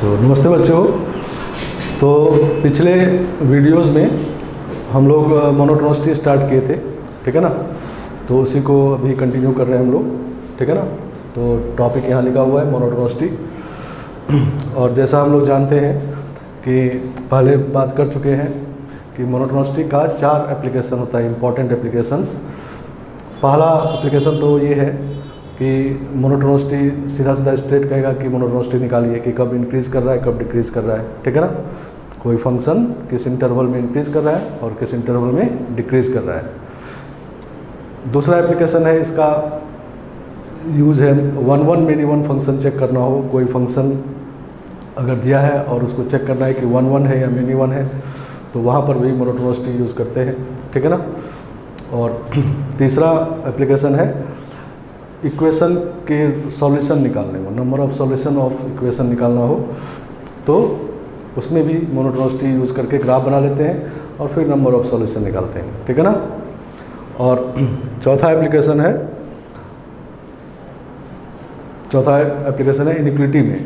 तो नमस्ते बच्चों। तो पिछले वीडियोस में हम लोग मोनोटोनिसिटी स्टार्ट किए थे, ठीक है ना। तो उसी को अभी कंटिन्यू कर रहे हैं हम लोग, ठीक है ना। तो टॉपिक यहाँ लिखा हुआ है मोनोटोनिसिटी। और जैसा हम लोग जानते हैं कि पहले बात कर चुके हैं कि मोनोटोनिसिटी का 4 एप्लीकेशन होता है, इंपॉर्टेंट एप्लीकेशंस। पहला एप्लीकेशन तो ये है कि मोनोटोनिसिटी सीधा स्ट्रेट कहेगा कि मोनोटोनिसिटी निकालिए कि कब इंक्रीज़ कर रहा है, कब डिक्रीज़ कर रहा है, ठीक है ना। कोई फंक्शन किस इंटरवल में इंक्रीज़ कर रहा है और किस इंटरवल में डिक्रीज़ कर रहा है। दूसरा एप्लीकेशन है, इसका यूज़ है 1-1 मिनी-1 फंक्शन चेक करना हो। कोई फंक्शन अगर दिया है और उसको चेक करना है कि 1-1 है या मिनी-1 है, तो वहाँ पर भी मोनोटोनिसिटी यूज़ करते हैं, ठीक है ना। और तीसरा एप्लीकेशन है इक्वेशन के सॉल्यूशन निकालने में, number of solution of equation निकालना हो तो उसमें भी मोनोटोनिसिटी यूज़ करके ग्राफ बना लेते हैं और फिर नंबर ऑफ सॉल्यूशन निकालते हैं, ठीक है ना। और चौथा एप्लीकेशन है इनइक्वालिटी में,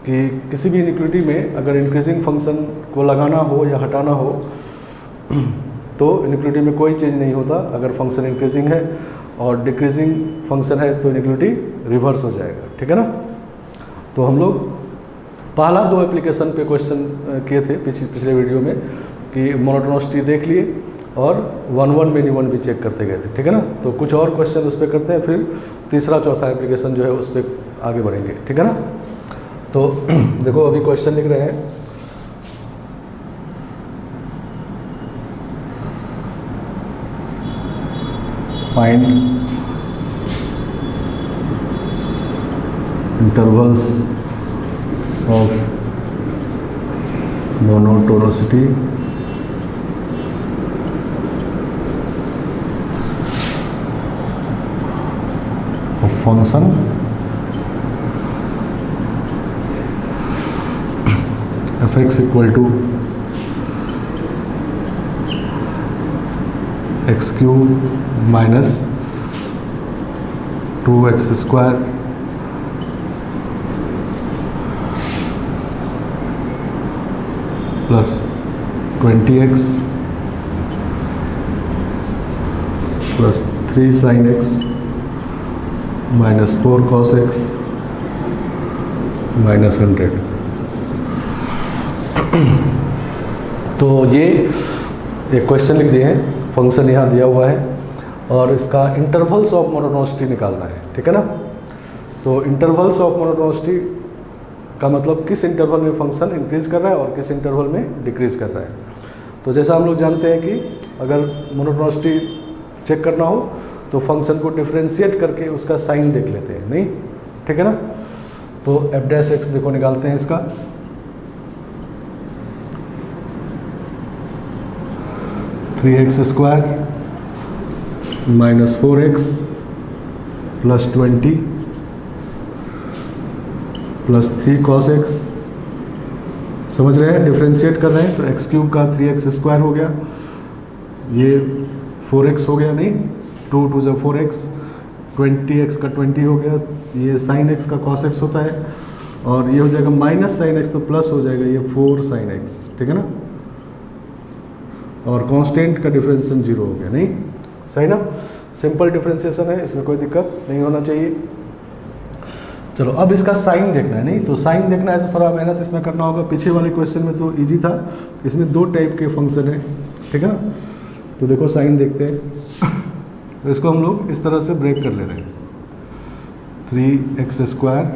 कि किसी भी इनइक्वालिटी में अगर इंक्रीजिंग फंक्शन को लगाना हो या हटाना हो तो इनइक्वालिटी में कोई चेंज नहीं होता। अगर फंक्शन इंक्रीजिंग है और डिक्रीजिंग फंक्शन है तो इनइक्वालिटी रिवर्स हो जाएगा, ठीक है ना। तो हम लोग पहला 2 एप्लीकेशन पे क्वेश्चन किए थे पिछले वीडियो में कि मोनोटोनिसिटी देख लिए और 1-1 मिनी-1 भी चेक करते गए थे, ठीक है ना। तो कुछ और क्वेश्चन उस पर करते हैं, फिर तीसरा चौथा एप्लीकेशन जो है उस पर आगे बढ़ेंगे, ठीक है ना। तो देखो अभी क्वेश्चन लिख रहे हैं। Find intervals of monotonicity of function f(x) equal to x³ minus 2x² plus 20x plus 3 sin x minus 4 cos x minus 100। तो ये एक क्वेश्चन लिख दिए हैं, फंक्शन यहाँ दिया हुआ है और इसका इंटरवल्स ऑफ मोनोटोनिसिटी निकालना है, ठीक है ना। तो इंटरवल्स ऑफ मोनोटोनिसिटी का मतलब किस इंटरवल में फंक्शन इंक्रीज़ कर रहा है और किस इंटरवल में डिक्रीज़ कर रहा है। तो जैसा हम लोग जानते हैं कि अगर मोनोटोनिसिटी चेक करना हो तो फंक्शन को डिफ्रेंशिएट करके उसका साइन देख लेते हैं, नहीं, ठीक है ना। तो f' देखो निकालते हैं इसका। Three x² minus 4x plus 20 plus 3 cos x। समझ रहे हैं, डिफ्रेंशिएट कर रहे हैं। तो x³ का 3x² हो गया, ये 4x हो गया, नहीं 2 2 = 4x, 20x का 20 हो गया, ये sin x का cos x होता है और ये हो जाएगा माइनस sin x तो प्लस हो जाएगा, ये 4 sin x, ठीक है ना। और कांस्टेंट का डिफरेंशिएशन 0 हो गया, नहीं, सही ना। सिंपल डिफरेंशिएशन है, इसमें कोई दिक्कत नहीं होना चाहिए। चलो अब इसका साइन देखना है, नहीं तो साइन देखना है तो थोड़ा मेहनत इसमें करना होगा। पीछे वाले क्वेश्चन में तो इजी था, इसमें 2 टाइप के फंक्शन है, ठीक है ना। तो देखो साइन देखते हैं। तो इसको हम लोग इस तरह से ब्रेक कर ले रहे हैं, 3x²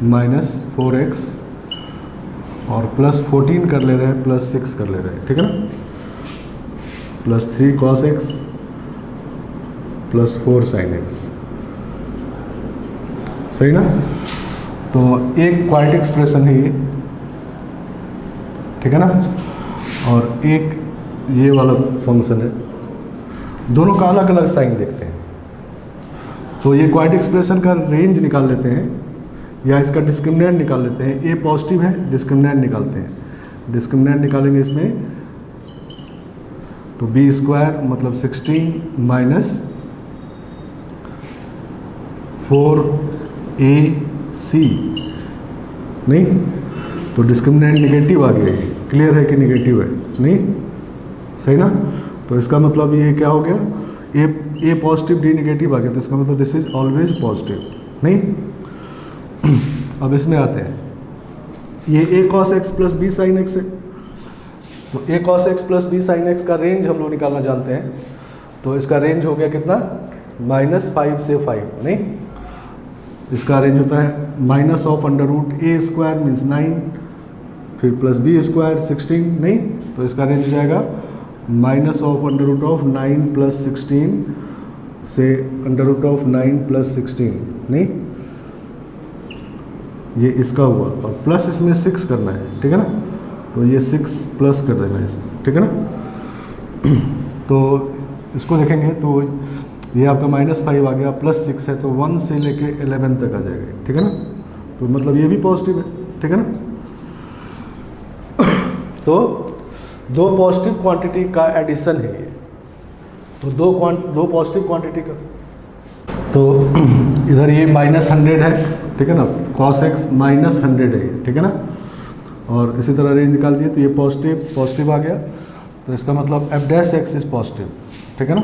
माइनस 4x और प्लस 14 कर ले रहे हैं, प्लस 6 कर ले रहे हैं, ठीक है ना। Plus 3 cos x plus 4 sin x, सही ना। तो एक क्वाड्रेटिक एक्सप्रेशन है ये, ठीक है ना, और एक ये वाला फंक्शन है। दोनों का अलग अलग साइन देखते हैं। तो ये क्वाड्रेटिक एक्सप्रेशन का रेंज निकाल लेते हैं या इसका डिस्क्रिमिनेंट निकाल लेते हैं। ए पॉजिटिव है, डिस्क्रिमिनेंट निकालते हैं। डिस्क्रिमिनेंट निकालेंगे इसमें तो b² मतलब 16 माइनस 4ac, नहीं तो डिस्क्रिमिनेंट निगेटिव आ गया, ये क्लियर है कि निगेटिव है, नहीं सही ना। तो इसका मतलब ये क्या हो गया, ए पॉजिटिव डी निगेटिव आ गया, तो इसका मतलब दिस इज ऑलवेज पॉजिटिव, नहीं। अब इसमें आते हैं, ये a cos x plus b sine x है, तो a cos x plus b sine x का रेंज हम लोग निकालना जानते हैं। तो इसका रेंज हो गया कितना, -5 से 5, नहीं। इसका रेंज होता है minus of under root a square means 9, फिर प्लस बी स्क्वायर 16, नहीं। तो इसका रेंज हो जाएगा minus of under root of 9 plus 16 से अंडर रूट ऑफ 9 प्लस 16, नहीं। ये इसका हुआ, और प्लस इसमें 6 करना है, ठीक है ना। तो ये 6 प्लस कर देना है इसे, ठीक है ना। तो इसको देखेंगे तो ये आपका -5 आ गया, +6 है, तो 1 से लेके 11 तक आ जाएगा, ठीक है ना। तो मतलब ये भी पॉजिटिव है, ठीक है ना। तो दो पॉजिटिव क्वांटिटी का एडिशन है ये, तो दो पॉजिटिव क्वांटिटी का, तो इधर ये -100 है, ठीक है ना, cos x -100 है, ठीक है ना। और इसी तरह रेंज निकाल दिए, तो ये पॉजिटिव आ गया, तो इसका मतलब f' इज पॉजिटिव, ठीक है ना।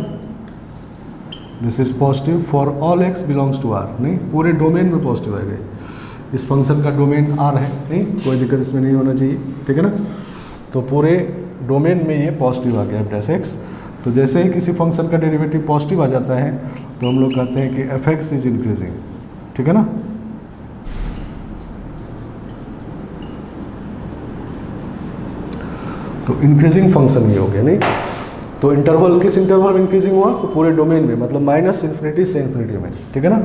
This is positive for all x belongs to R, नहीं, पूरे डोमेन में पॉजिटिव आएगा। इस फंक्शन का डोमेन R है, नहीं, कोई दिक्कत इसमें नहीं होना चाहिए, ठीक है ना। तो पूरे डोमेन में ये पॉजिटिव आ गया f'। तो जैसे ही किसी फंक्शन का डेरिवेटिव पॉजिटिव आ जाता है तो हम लोग कहते हैं कि f(x) इज इंक्रीजिंग, ठीक है ना। तो इंक्रीजिंग फंक्शन ये हो गया, नहीं। तो इंटरवल, किस इंटरवल में इंक्रीजिंग हुआ, तो पूरे डोमेन में, मतलब -∞ से इन्फिनिटी में, ठीक है ना।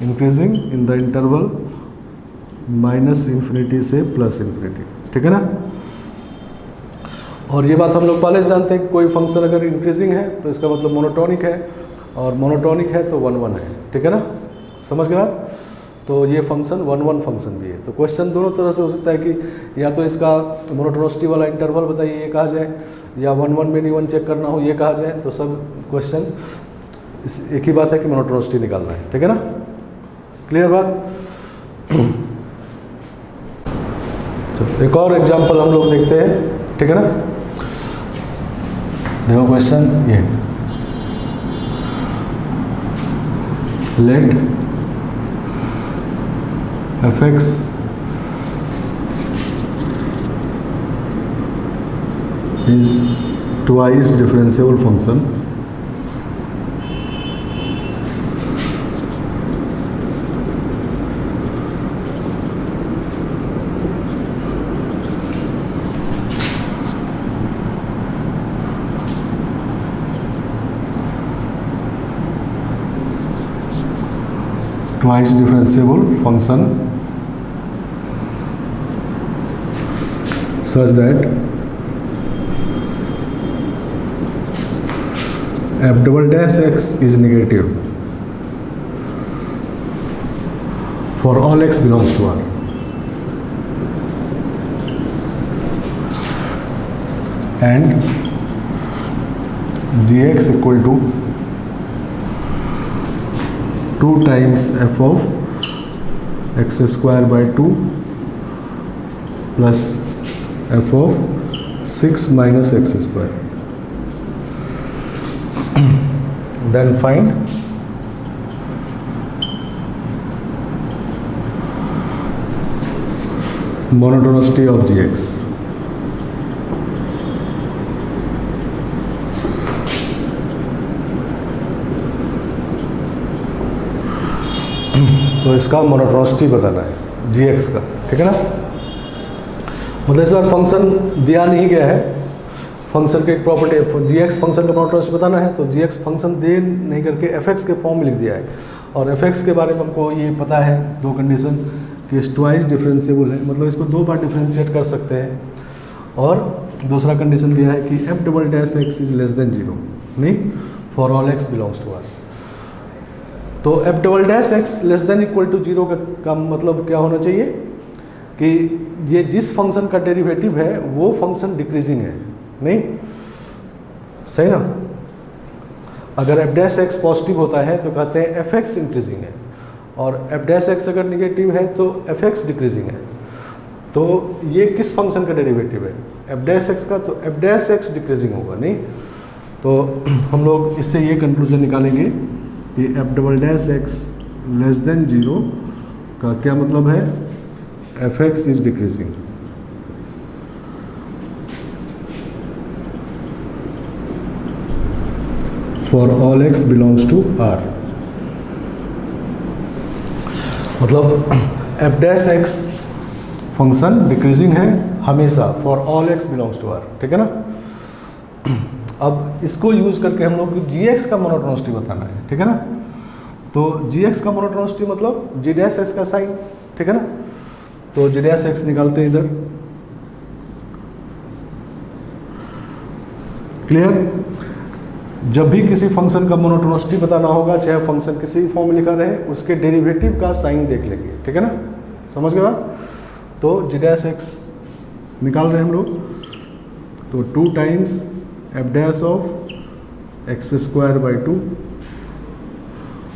इंक्रीजिंग इन द इंटरवल -∞ से +∞, ठीक है ना। और ये बात हम लोग पहले से जानते हैं कि कोई फंक्शन अगर इंक्रीजिंग है तो इसका मतलब मोनोटोनिक है, और मोनोटोनिक है तो 1 1 है, ठीक है ना, समझ गए आप। तो ये फंक्शन 1 1 फंक्शन भी है। तो क्वेश्चन दोनों तरह से हो सकता है कि या तो इसका मोनोटोनिसिटी वाला इंटरवल बताइए, ये कहा जाए, या 1 1 में नहीं 1 चेक करना हो, ये कहा जाए। तो सब क्वेश्चन एक ही बात है कि मोनोटोनिसिटी निकालना है, ठीक है ना, क्लियर बात। तो एक और एग्जाम्पल हम लोग देखते हैं, ठीक है ना। देखो क्वेश्चन ये, late f(x) is twice differentiable function twice differentiable function such that f'(x) is negative for all x belongs to R, and gx equal to 2 times f of x square by 2 plus f of 6 minus x square. Then find monotonicity of gx. तो इसका monotonicity बताना है gx का, ठीक है ना। मतलब इस बार फंक्शन दिया नहीं गया है, फंक्शन के एक प्रॉपर्टी gx फंक्शन का मोनोटोनिसिटी बताना है, तो gx फंक्शन दे नहीं करके f(x) के फॉर्म में लिख दिया है। और f(x) के बारे में हमको ये पता है, दो कंडीशन कि ट्वाइस डिफरेंशिएबल है, मतलब इसको 2 बार डिफरेंशिएट कर सकते हैं। और दूसरा कंडीशन दिया है कि f'(x) इज लेस देन 0, नहीं, for all x belongs to R। तो f'(x) less than equal to 0 का मतलब क्या होना चाहिए कि ये जिस फंक्शन का डेरिवेटिव है वो फंक्शन डिक्रीजिंग है, नहीं, सही ना। अगर f'(x) पॉजिटिव होता है तो कहते हैं f(x) इंक्रीजिंग है, और f'(x) अगर निगेटिव है तो f(x) डिक्रीजिंग है। तो ये किस फंक्शन का डेरिवेटिव है, एफ डैश एक्स का, तो एफ डैश एक्स डिक्रीजिंग होगा नहीं। तो हम लोग इससे ये कंक्लूजन निकालेंगे कि f double dash x less than 0 का क्या मतलब है, f x is decreasing. For all x belongs to R, मतलब f dash x function decreasing है हमेशा for all x belongs to R, ठीक है ना। अब इसको यूज करके हम लोग जी एक्स का मोनोटोनिसिटी बताना है, ठीक है ना। तो जी एक्स का मोनोटोनिसिटी मतलब जी डैश एक्स का साइन, ठीक है ना। तो जी डैश एक्स निकालते हैं इधर, क्लियर। जब भी किसी फंक्शन का मोनोटोनिसिटी बताना होगा, चाहे फंक्शन किसी भी फॉर्म में लिखा रहे, उसके डेरिवेटिव का साइन देख लेंगे, ठीक है ना, समझ गए बात। तो जी डैश एक्स निकाल रहे हैं हम लोग, तो 2 times F dash of x square by 2,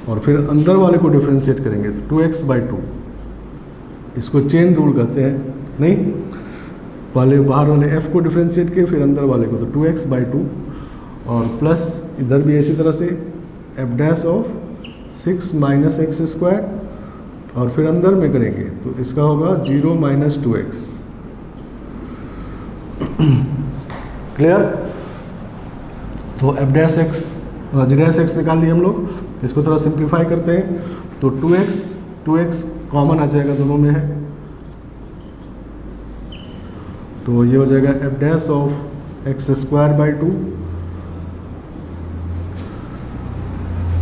और फिर अंदर वाले को डिफ्रेंशिएट करेंगे तो 2x/2, इसको चेन रूल कहते हैं नहीं। पहले बाहर वाले f को डिफ्रेंशिएट किए, फिर अंदर वाले को, तो 2x/2, और प्लस इधर भी इसी तरह से F dash of 6 minus x square, और फिर अंदर में करेंगे तो इसका होगा 0 माइनस 2x, क्लियर। तो एफ डैश एक्स जी डैश एक्स निकाल लिए हम लोग, इसको थोड़ा सिंप्लीफाई करते हैं तो 2x कॉमन आ जाएगा, दोनों में है, तो ये हो जाएगा F dash of x square by 2,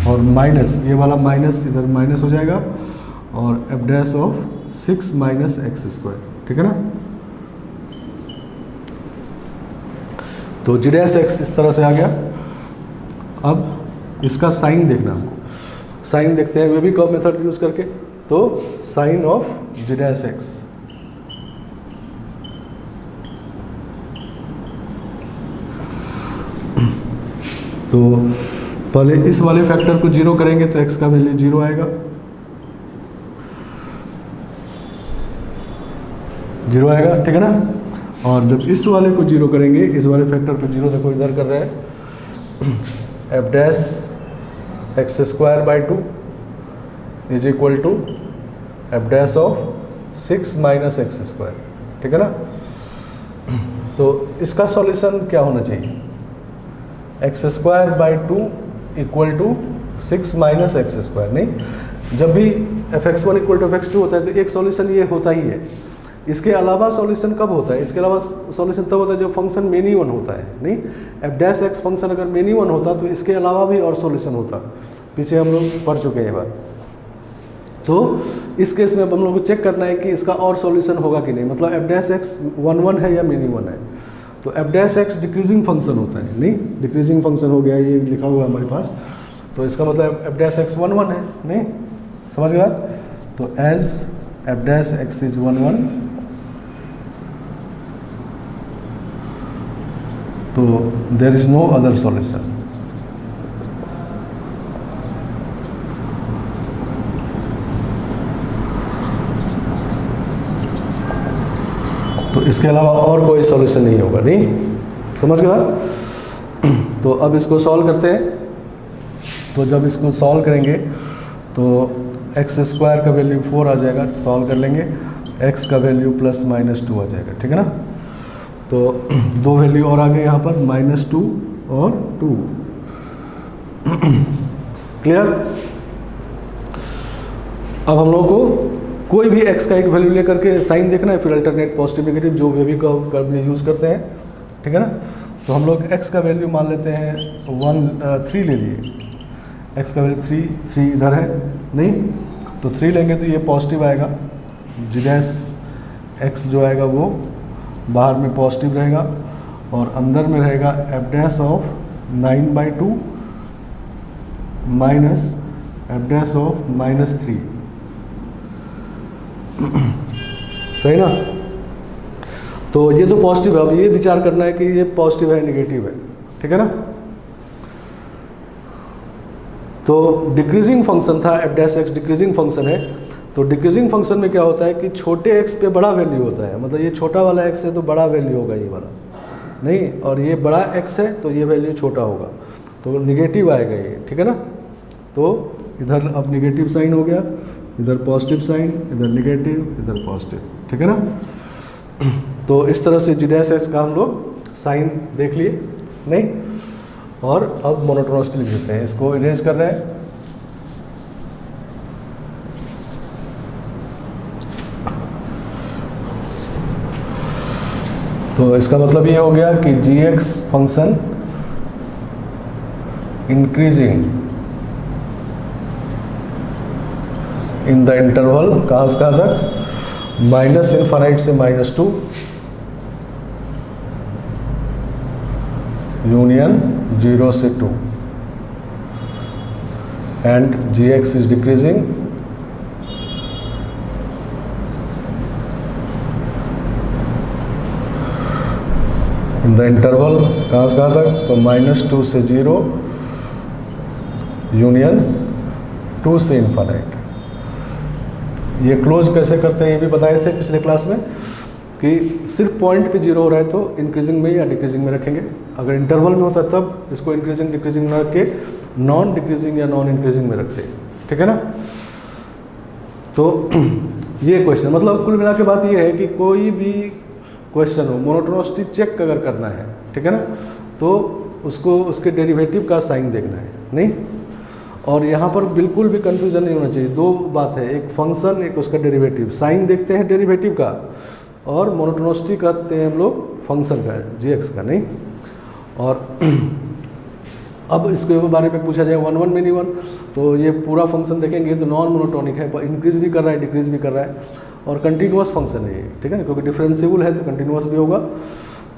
और माइनस ये वाला माइनस इधर माइनस हो जाएगा, और f dash of 6 minus x square, ठीक है ना। तो जी डैश एक्स इस तरह से आ गया। अब इसका साइन देखना, साइन देखते हैं वेबी कर्व मेथड यूज करके। तो sine of g dash x, तो पहले इस वाले फैक्टर को 0 करेंगे तो x का वैल्यू 0 आएगा, 0 आएगा, ठीक है ना। और जब इस वाले को 0 करेंगे, इस वाले फैक्टर को 0, देखो इधर कर रहे हैं, f dash x square by 2 is equal to f dash of 6 minus x square, ठीक है ना। तो इसका सॉल्यूशन क्या होना चाहिए, x square by 2 equal to 6 minus x square, नहीं। जब भी fx1 इक्वल टू fx2 होता है तो एक सॉल्यूशन ये होता ही है। इसके अलावा सॉल्यूशन कब होता है, इसके अलावा सॉल्यूशन तब होता है जब फंक्शन मेनी वन होता है, नहीं। एफ डैश एक्स फंक्शन अगर मेनी वन होता तो इसके अलावा भी और सॉल्यूशन होता, पीछे हम लोग पढ़ चुके हैं एक बार। तो इस केस में अब हम लोग को चेक करना है कि इसका और सॉल्यूशन होगा कि नहीं, मतलब एफ डैश एक्स 1 है या मेनी वन है। तो f dash x decreasing function होता है, नहीं, डिक्रीजिंग फंक्शन हो गया, ये लिखा हुआ है हमारे पास। तो इसका मतलब एफ डैश एक्स 1 है, नहीं, समझ गया। तो as f dash x is 1, तो there is no other solution. तो इसके अलावा और कोई सॉल्यूशन नहीं होगा, नहीं, समझ गया। तो अब इसको सॉल्व करते हैं। तो जब इसको सॉल्व करेंगे तो एक्स स्क्वायर का वैल्यू 4 आ जाएगा, सॉल्व कर लेंगे, एक्स का वैल्यू प्लस माइनस 2 आ जाएगा, ठीक है ना। तो 2 वैल्यू और आ गए यहाँ पर, -2 और 2, क्लियर। अब हम लोगों को कोई भी x का एक वैल्यू लेकर के साइन देखना है, फिर अल्टरनेट पॉजिटिव नेगेटिव जो वेबी कर्व में यूज़ करते हैं, ठीक है ना। तो हम लोग x का वैल्यू मान लेते हैं 3 ले लिए, x का वैल्यू 3 इधर है, नहीं, तो 3 लेंगे तो ये पॉजिटिव आएगा, जी डैश x जो आएगा वो बाहर में पॉजिटिव रहेगा, और अंदर में रहेगा F dash of 9/2 minus F dash of -3, सही ना। तो ये तो पॉजिटिव है, अब ये विचार करना है कि ये पॉजिटिव है नेगेटिव है, ठीक है ना। तो डिक्रीजिंग फंक्शन था, F dash x decreasing function है, तो डिक्रीजिंग फंक्शन में क्या होता है कि छोटे x पे बड़ा वैल्यू होता है, मतलब ये छोटा वाला x है तो बड़ा वैल्यू होगा ये वाला, नहीं, और ये बड़ा x है तो ये वैल्यू छोटा होगा, तो नेगेटिव आएगा ये, ठीक है ना। तो इधर अब नेगेटिव साइन हो गया, इधर पॉजिटिव साइन, इधर नेगेटिव, इधर पॉजिटिव, ठीक है ना। तो इस तरह से g' का हम लोग साइन देख लिए, नहीं, और अब मोनोटोनिसिटी लिख देते हैं, इसको इरेज कर रहे हैं। तो इसका मतलब ये हो गया कि gx function increasing in the interval कहाँ से कहाँ तक, माइनस इनफाइनाइट से -2 यूनियन 0 से 2 and gx is decreasing in the interval कहाँ से कहाँ तक, तो -2 से 0 यूनियन 2 से इनफाइनाइट। ये क्लोज कैसे करते हैं ये भी बताए थे पिछले क्लास में कि सिर्फ पॉइंट पे 0 हो रहा है तो इंक्रीजिंग में या डिक्रीजिंग में रखेंगे, अगर इंटरवल में होता है तब इसको इंक्रीजिंग डिक्रीजिंग में रख के नॉन डिक्रीजिंग या नॉन इंक्रीजिंग में रखते हैं, ठीक है ना। तो ये क्वेश्चन, मतलब कुल मिला के बात ये है कि कोई भी क्वेश्चन हो, मोनोटोनिसिटी चेक अगर करना है, ठीक है ना, तो उसको उसके डेरिवेटिव का साइन देखना है, नहीं, और यहाँ पर बिल्कुल भी कंफ्यूजन नहीं होना चाहिए। दो बात है, एक फंक्शन एक उसका डेरिवेटिव, साइन देखते हैं डेरिवेटिव का, और मोनोटोनिसिटी करते हैं हम लोग फंक्शन का gx का, नहीं। और अब इसके बारे में पूछा जाए 1 1 मिनी 1, तो ये पूरा फंक्शन देखेंगे तो नॉन मोनोटोनिक है, इंक्रीज भी कर रहा है डिक्रीज भी कर रहा है, और कंटिन्यूअस फंक्शन है ये, ठीक है ना, क्योंकि डिफरेंशिएबल है तो कंटिन्यूअस भी होगा।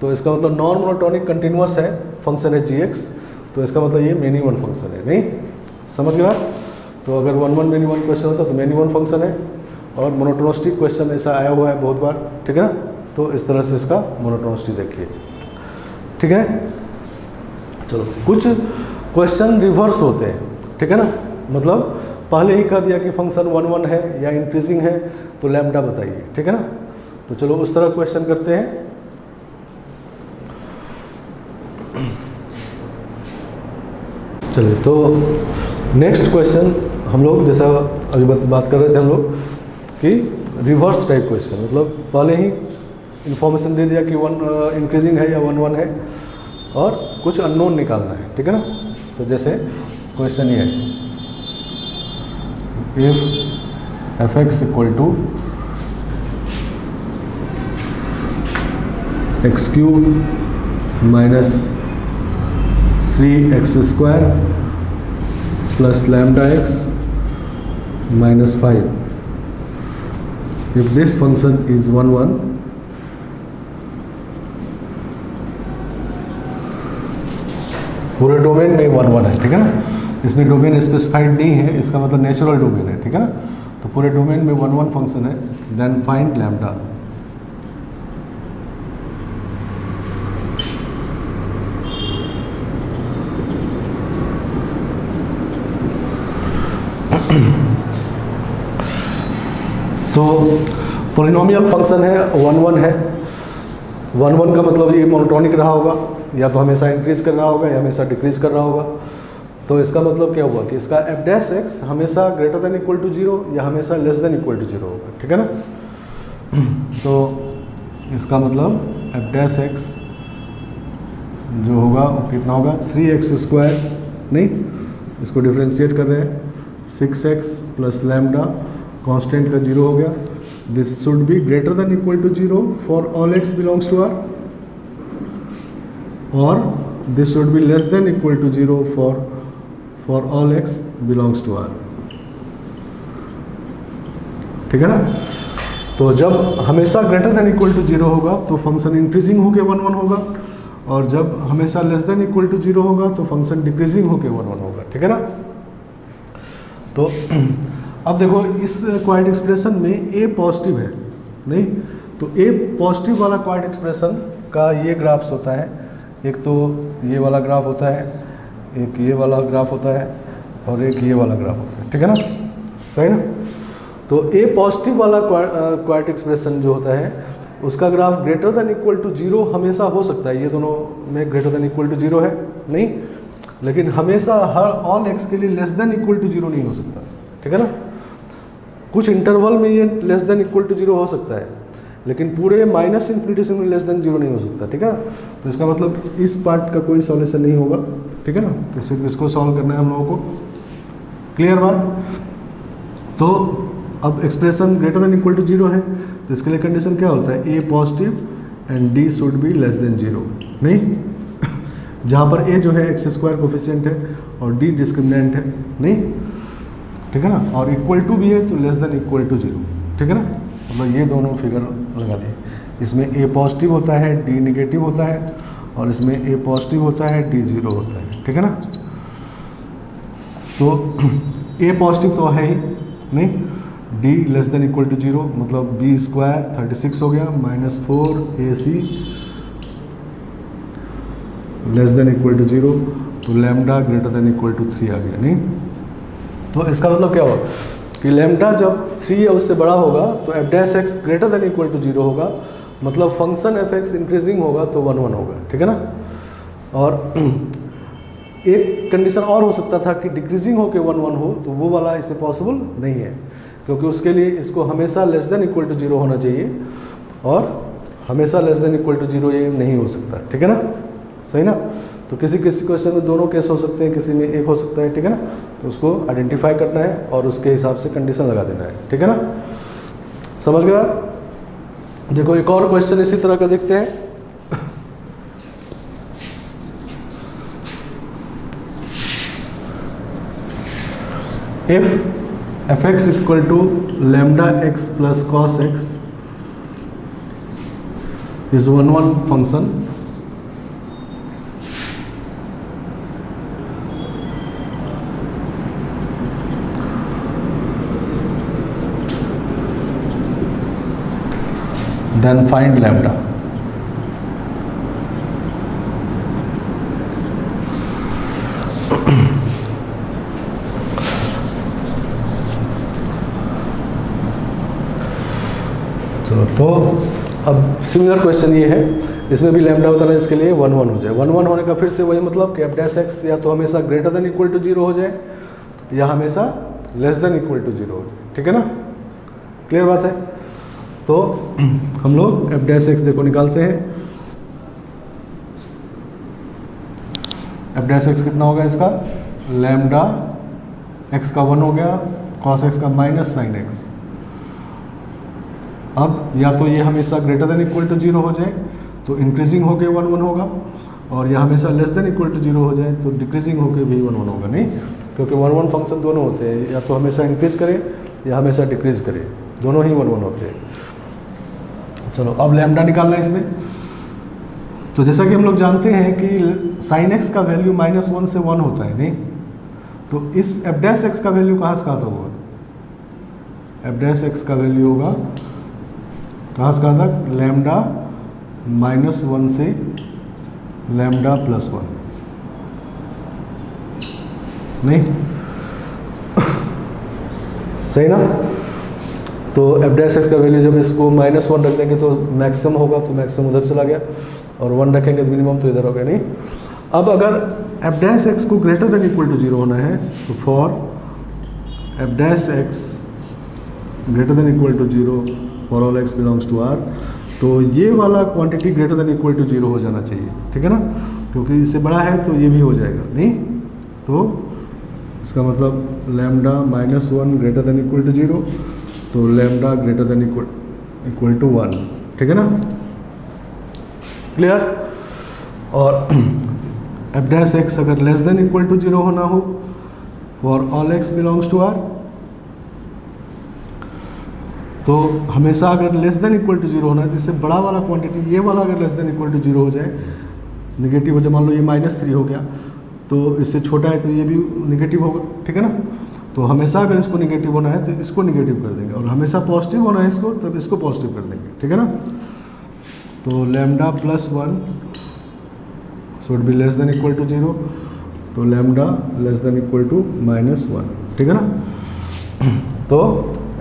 तो इसका मतलब नॉन मोनोटोनिक कंटिन्यूअस है फंक्शन है gx, तो इसका मतलब ये मिनी 1 फंक्शन है, नहीं, समझ गया। तो अगर 1 1 मिनी 1 क्वेश्चन होता तो मिनी 1 फंक्शन है, और मोनोटोनिसिटी क्वेश्चन ऐसा आया हुआ है बहुत बार, ठीक है ना। तो इस तरह से इसका मोनोटोनिसिटी देखिए, ठीक है। चलो, कुछ क्वेश्चन रिवर्स होते हैं, ठीक है ना, मतलब पहले ही कह दिया कि फंक्शन 1 1 है या इंक्रीजिंग है तो लैम्डा बताइए, ठीक है ना। तो चलो उस तरह क्वेश्चन करते हैं। चलिए, तो नेक्स्ट क्वेश्चन हम लोग जैसा अभी बात कर रहे थे हम लोग कि रिवर्स टाइप क्वेश्चन, मतलब पहले ही इंफॉर्मेशन दे दिया कि 1 इंक्रीजिंग है या 1 1 है, और कुछ अननोन निकालना है, ठीक है ना। तो जैसे क्वेश्चन ये है, if f(x) equal to x³ minus 3x² plus λx minus 5, if this function is 1 1, पूरे डोमेन में 1 1 है, ठीक है ना, इसमें डोमेन स्पेसिफाइड नहीं है, इसका मतलब नेचुरल डोमेन है, ठीक है ना। तो पूरे डोमेन में 1 1 फंक्शन है, देन फाइंड लैम्डा। तो पॉलिनोमियल फंक्शन है, 1 1 है, 1 1 का मतलब ये मोनोटोनिक रहा होगा, या तो हमेशा इंक्रीज कर रहा होगा या हमेशा डिक्रीज कर रहा होगा। तो इसका मतलब क्या हुआ कि इसका f' हमेशा ग्रेटर देन इक्वल टू 0 या हमेशा लेस देन इक्वल टू 0 होगा, ठीक है ना। तो इसका मतलब f' जो होगा वो कितना होगा, 3x², नहीं, इसको डिफ्रेंशिएट कर रहे हैं, 6x प्लस लैम्डा, कांस्टेंट का 0 हो गया, this should be greater than equal to 0 for all x belongs to R, और this should be less than equal to 0 for all x belongs to R, ठीक है ना। तो जब हमेशा ग्रेटर देन इक्वल टू 0 होगा तो फंक्शन इंक्रीजिंग होके 1 1 होगा, और जब हमेशा लेस देन इक्वल टू 0 होगा तो फंक्शन डिक्रीजिंग होके 1 1 होगा, ठीक है ना। तो अब देखो इस क्वाड्रेटिक एक्सप्रेशन में a पॉजिटिव है, नहीं, तो a पॉजिटिव वाला क्वाड्रेटिक एक्सप्रेशन का ये ग्राफ्स होता है, एक तो ये वाला ग्राफ होता है, एक ये वाला ग्राफ होता है, और एक ये वाला ग्राफ होता है, ठीक है ना, सही ना। तो ए पॉजिटिव वाला क्वाड्रेटिक एक्सप्रेशन जो होता है उसका graph greater than equal to zero हमेशा हो सकता है। ये दोनों में greater than equal to zero है नहीं, लेकिन हमेशा हर ऑल एक्स के लिए less than equal to zero नहीं हो सकता, ठीक है ना। कुछ इंटरवल में ये less than equal to zero हो सकता है, लेकिन पूरे माइनस इन्फिनिटी से लेस देन जीरो नहीं हो सकता, ठीक है। तो इसका मतलब इस पार्ट का कोई सॉल्यूशन नहीं होगा, ठीक है ना। तो सिर्फ इसको सॉल्व करना है हम लोगों को, क्लियर बात। तो अब expression greater than equal to zero है, तो इसके लिए कंडीशन क्या होता है, a positive and D should be less than zero, नहीं, जहाँ पर ए जो है एक्स स्क्वायर कोफिशिएंट है और डी डिस्क्रिमिनेंट है, नहीं, ठीक है ना, और इक्वल टू भी है तो less than equal to zero, ठीक है ना। मतलब ये दोनों फिगर लगा लिए, इसमें ए पॉजिटिव होता है डी निगेटिव होता है, और इसमें ए पॉजिटिव होता है डी जीरो होता है, ठीक है ना। तो ए पॉजिटिव तो है ही नहीं, D less than equal to zero, मतलब बी स्क्वायर 36 हो गया minus 4ac less than equal to zero, तो lambda greater than equal to 3 आ गया, नहीं। तो इसका मतलब क्या हुआ कि लैम्डा जब 3 या उससे बड़ा होगा तो f dash x greater than equal to zero होगा, मतलब फंक्शन एफ एक्स इंक्रीजिंग होगा तो 1 1 होगा, ठीक है ना। और एक कंडीशन और हो सकता था कि डिक्रीजिंग हो के 1 1 हो, तो वो वाला इसे पॉसिबल नहीं है, क्योंकि उसके लिए इसको हमेशा less than equal to zero होना चाहिए, और हमेशा less than equal to zero ये नहीं हो सकता, ठीक है ना, सही ना। तो किसी किसी क्वेश्चन में दोनों केस हो सकते हैं, किसी में एक हो सकता है, ठीक है ना। तो उसको आइडेंटिफाई करना है और उसके हिसाब से कंडीशन लगा देना है, ठीक है ना, समझ गया। देखो एक और क्वेश्चन इसी तरह का देखते हैं। If f x equal to lambda x plus cos x is 1 1 function, then find lambda. चलो, तो अब सिमिलर क्वेश्चन ये है, इसमें भी लैम्डा बताना है, इसके लिए 1 1 हो जाए। 1 1 होने का फिर से वही मतलब कि एफ डैश एक्स या तो हमेशा greater than equal to zero हो जाए या हमेशा less than equal to zero हो जाए, ठीक है ना, क्लियर बात है। तो हम लोग एफ डैश एक्स देखो निकालते हैं। एफ डैश एक्स कितना होगा इसका, लैम्डा एक्स का 1 हो गया, कॉस एक्स का माइनस साइन एक्स। अब या तो ये हमेशा greater than equal to zero हो जाए तो इंक्रीजिंग होके 1 1 होगा, और यह हमेशा less than equal to zero हो जाए तो डिक्रीजिंग होके भी 1 1 होगा, नहीं, क्योंकि 1 1 फंक्शन दोनों होते हैं, या तो हमेशा इंक्रीज करे या हमेशा डिक्रीज करे, दोनों ही 1 1 होते हैं। चलो अब लैम्डा निकालना है इसमें। तो जैसा कि हम लोग जानते हैं कि साइन एक्स का वैल्यू -1 से 1 होता है, नहीं, तो इस एफ डैश एक्स का वैल्यू कहाँ से कहाँ तक होगा, एफ डैश एक्स का वैल्यू होगा कहाँ से कहाँ तक, लैम्डा -1 से लैम्डा +1, नहीं, सही ना। तो एफ डैश एक्स का वैल्यू जब इसको -1 रख देंगे तो मैक्सिमम होगा, तो मैक्सिमम उधर चला गया, और 1 रखेंगे तो मिनिमम तो इधर हो गया, नहीं। अब अगर एफ डैश एक्स को greater than equal to zero होना है तो for f dash x greater than equal to zero for all x belongs to R, तो ये वाला quantity greater than equal to zero हो जाना चाहिए, ठीक है ना, क्योंकि इससे बड़ा है तो ये भी हो जाएगा, नहीं। तो इसका मतलब lambda -1 greater than equal to zero, तो lambda greater than equal to 1, ठीक है ना, क्लियर। और एफ डैश एक्स अगर less than equal to zero होना हो for all x belongs to R, तो हमेशा अगर less than equal to zero होना है तो इससे बड़ा वाला क्वांटिटी, ये वाला अगर less than equal to zero हो जाए, निगेटिव हो जाए, मान लो ये -3 हो गया, तो इससे छोटा है तो ये भी निगेटिव होगा, ठीक है ना। तो हमेशा अगर इसको निगेटिव होना है तो इसको निगेटिव कर देंगे, और हमेशा पॉजिटिव होना है इसको तब इसको पॉजिटिव कर देंगे, ठीक है ना। तो lambda +1 should be less than equal to zero, तो lambda less than equal to -1, ठीक है ना। तो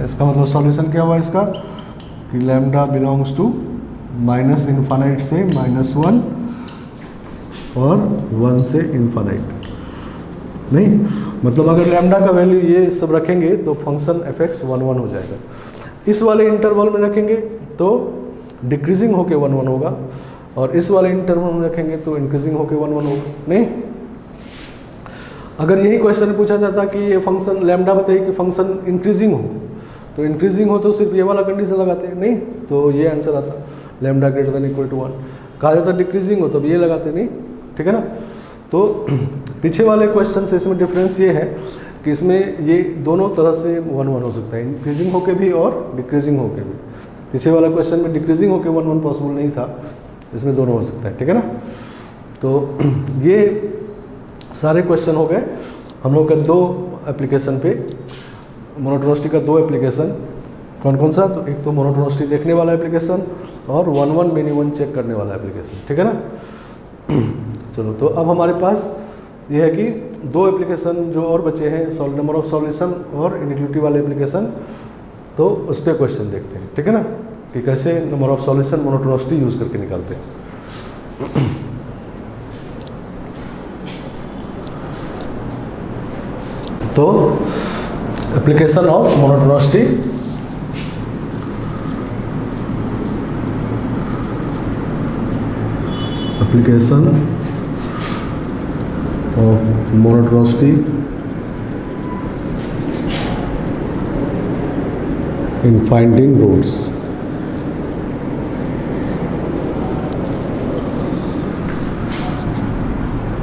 इसका मतलब सॉल्यूशन क्या हुआ इसका कि lambda belongs to minus infinite से -1 और 1 से इन्फानाइट। नहीं, मतलब अगर लैम्डा का वैल्यू ये सब रखेंगे तो फंक्शन fx 1 1 हो जाएगा। इस वाले इंटरवल में रखेंगे तो डिक्रीजिंग होके 1 1 होगा, और इस वाले इंटरवल में रखेंगे तो इंक्रीजिंग होके 1 1 होगा। नहीं, अगर यही क्वेश्चन पूछा जाता कि ये फंक्शन लैम्डा बताइए कि फंक्शन इंक्रीजिंग हो, तो इंक्रीजिंग हो तो सिर्फ ये वाला कंडीशन लगाते हैं, नहीं तो ये आंसर आता lambda greater than equal to 1। कहा जाता डिक्रीजिंग हो तो ये लगाते, नहीं, ठीक है ना। तो पीछे वाले क्वेश्चन से इसमें डिफरेंस ये है कि इसमें ये दोनों तरह से 1 1 हो सकता है, इंक्रीजिंग होके भी और डिक्रीजिंग होके भी। पीछे वाला क्वेश्चन में डिक्रीजिंग होके 1 1 पॉसिबल नहीं था, इसमें दोनों हो सकता है, ठीक है ना। तो ये सारे क्वेश्चन हो गए हम लोग का 2 एप्लीकेशन पे, मोनोटोनिसिटी का 2 एप्लीकेशन। कौन कौन सा? तो एक तो मोनोटोनिसिटी देखने वाला एप्लीकेशन और 1 1 मिनिमम चेक करने वाला एप्लीकेशन, ठीक है ना। चलो, तो अब हमारे पास ये है कि 2 एप्लीकेशन जो और बचे हैं, नंबर ऑफ सॉल्यूशन और इनइक्वालिटी वाले एप्लीकेशन, तो उस पर क्वेश्चन देखते हैं, ठीक है ना, कि कैसे number of solution monotonicity use करके निकालते हैं। तो application of monotonicity, application of monotonicity in finding roots.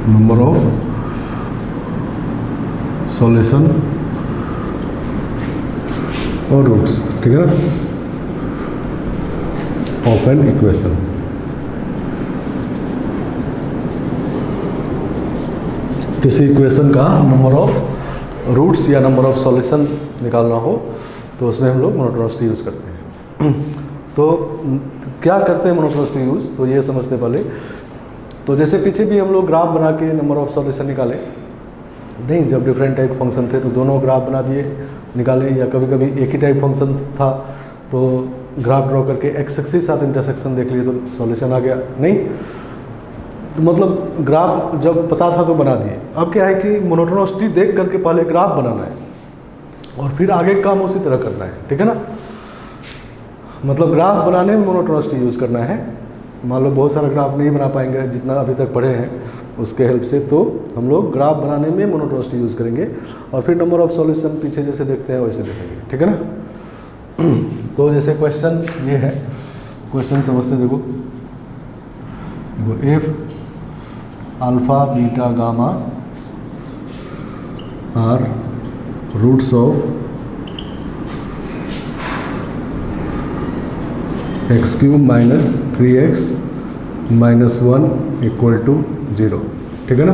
Number of solution और रूट्स, ठीक है ना, ऑफ एन इक्वेशन। किसी इक्वेशन का नंबर ऑफ रूट्स या नंबर ऑफ सॉल्यूशन निकालना हो तो उसमें हम लोग मोनोटोनिसिटी यूज़ करते हैं। तो क्या करते हैं मोनोटोनिसिटी यूज़, तो ये समझते पहले। तो जैसे पीछे भी हम लोग ग्राफ बना के नंबर ऑफ सॉल्यूशन निकाले, नहीं, जब डिफरेंट टाइप फंक्शन थे तो दोनों ग्राफ बना दिए निकाले, या कभी कभी एक ही टाइप फंक्शन था तो ग्राफ ड्रॉ करके एक्स एक्सिस साथ इंटरसेक्शन देख लिए तो सॉल्यूशन आ गया। नहीं, तो मतलब ग्राफ जब पता था तो बना दिए। अब क्या है कि मोनोटोनिसिटी देख करके पहले ग्राफ बनाना है और फिर आगे काम उसी तरह करना है, ठीक है ना। मतलब ग्राफ बनाने में मोनोटोनिसिटी यूज़ करना है। मान लो बहुत सारा ग्राफ नहीं बना पाएंगे जितना अभी तक पढ़े हैं उसके हेल्प से, तो हम लोग ग्राफ बनाने में मोनोटोनिसिटी यूज़ करेंगे और फिर नंबर ऑफ सॉल्यूशन पीछे जैसे देखते हैं वैसे देखेंगे, ठीक है ना। तो जैसे क्वेश्चन ये है, क्वेश्चन समझते देखो, if alpha beta gamma are roots of x cube minus 3x minus 1 equal to 0, ठीक है ना।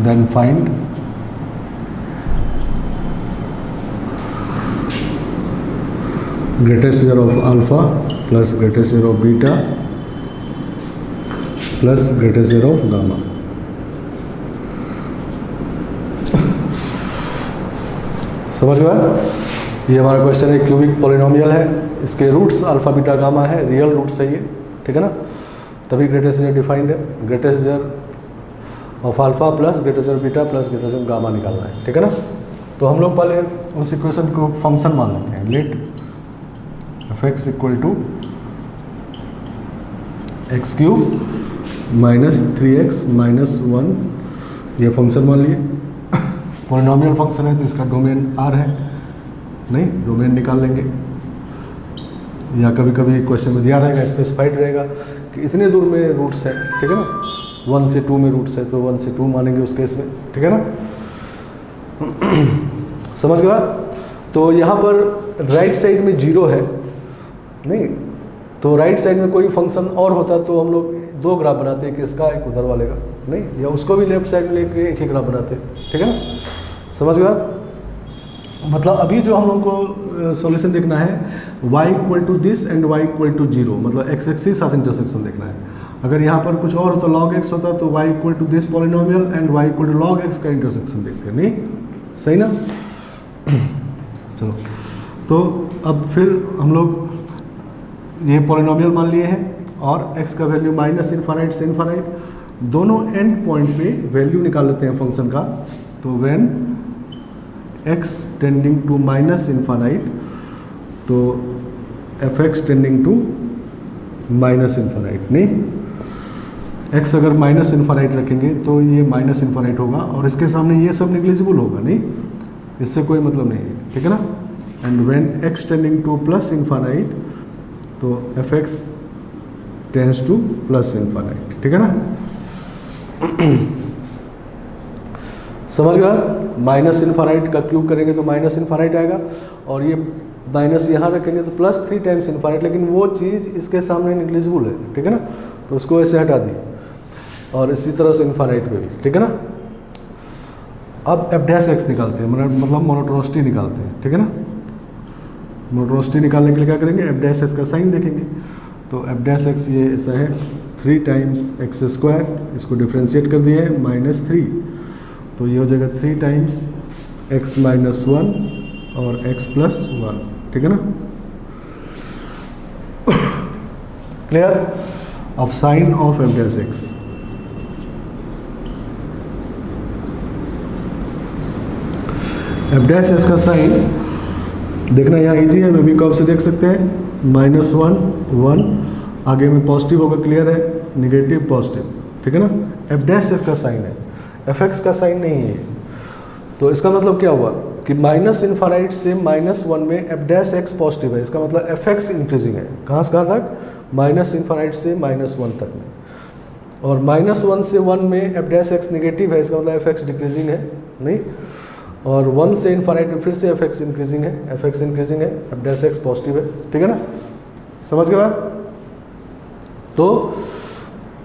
Then find greatest year of alpha plus greatest year of beta plus greatest year of gamma. समझ गया? ये हमारा question है, cubic polynomial है, इसके रूट्स अल्फा बीटा गामा है, रियल रूट्स है ये, ठीक है ना। तभी ग्रेटेस्ट ईयर डिफाइंड है, greatest year of alpha plus greatest year beta plus greatest year gamma निकालना है, ठीक है ना। तो हम लोग पहले उस इक्वेशन को फंक्शन मान लेते हैं, let f x equal to x cube minus 3x minus 1, ये फंक्शन मान लिए। पॉलिनोमियल फंक्शन है तो इसका डोमेन R है, नहीं डोमेन निकाल लेंगे, या कभी कभी क्वेश्चन में दिया रहेगा, स्पेसिफाइड रहेगा कि इतने दूर में रूट्स है, ठीक है ना। 1 से 2 में रूट्स है तो 1 से 2 मानेंगे उस केस में, ठीक है ना। समझ गया? तो यहाँ पर राइट साइड में 0 है, नहीं तो राइट साइड में कोई फंक्शन और होता तो हम लोग 2 ग्राफ बनाते, एक इसका एक उधर वाले का, नहीं, या उसको भी लेफ्ट साइड में लेके एक ही ग्राफ बनाते, ठीक है ना। समझ गया? मतलब अभी जो हम लोग को सॉल्यूशन देखना है y equal to this and y equal to 0, मतलब एक्स एक्सिस साथ इंटरसेक्शन देखना है। अगर यहाँ पर कुछ और हो तो log x होता तो y equal to this polynomial and y equal to log x का इंटरसेक्शन देखते हैं, नहीं सही ना। चलो तो अब फिर हम लोग ये पॉलिनोमियल मान लिए हैं और x का वैल्यू माइनस इनफाइनाइट से इनफाइनाइट, दोनों एंड पॉइंट पे वैल्यू निकाल लेते हैं फंक्शन का। तो when x tending to minus infinite तो fx tending to minus infinite, नहीं x अगर माइनस इनफाइनाइट रखेंगे तो ये माइनस इनफाइनाइट होगा और इसके सामने ये सब निग्लिजिबल होगा, नहीं इससे कोई मतलब नहीं है, ठीक है ना। And when x tending two plus infinite तो fx tends two plus infinite, ठीक है ना। समझ गया, माइनस इनफाइनाइट का क्यूब करेंगे तो माइनस इनफाइनाइट आएगा और ये माइनस यहाँ रखेंगे तो प्लस 3 टाइम्स इनफाइनाइट, लेकिन वो चीज़ इसके सामने निग्लिजिबल है, ठीक है ना, तो उसको ऐसे हटा दी और इसी तरह से इनफाइनाइट पे भी, ठीक है ना। अब एफ डैश एक्स निकालते हैं, मतलब मोनोटोनिसिटी निकालते हैं, ठीक है ना। मोनोटोनिसिटी निकालने के लिए क्या करेंगे, एफ डैश एक्स का साइन देखेंगे। तो एफ डैश एक्स ये ऐसा है 3 टाइम्स एक्स स्क्वायर, इसको डिफ्रेंशिएट कर दिए -3, तो ये हो जाएगा 3 टाइम्स x माइनस 1 और x प्लस 1, ठीक है ना। क्लियर। अब sine of f dash x, f dash x का साइन देखना यहाँ इजी है, बेबी कब से देख सकते हैं, -1 1, आगे में पॉजिटिव होगा, क्लियर है, नेगेटिव पॉजिटिव, ठीक है ना। एफ डैश एक्स का साइन है, एफ एक्स का साइन नहीं है। तो इसका मतलब क्या हुआ कि माइनस इनफाइनाइट से -1 में एफ डैश एक्स पॉजिटिव है, इसका मतलब एफ एक्स इंक्रीजिंग है, कहाँ से कहाँ तक, माइनस इनफाइनाइट से -1 तक में, और -1 से 1 में एफ डैश एक्स निगेटिव है, इसका मतलब एफ एक्स डिक्रीजिंग है, नहीं, और 1 से इनफाइनाइट में फिर से एफ एक्स इंक्रीजिंग है, एफ एक्स इंक्रीजिंग है, एफ डैश एक्स पॉजिटिव है, ठीक है ना, समझ गए बात। तो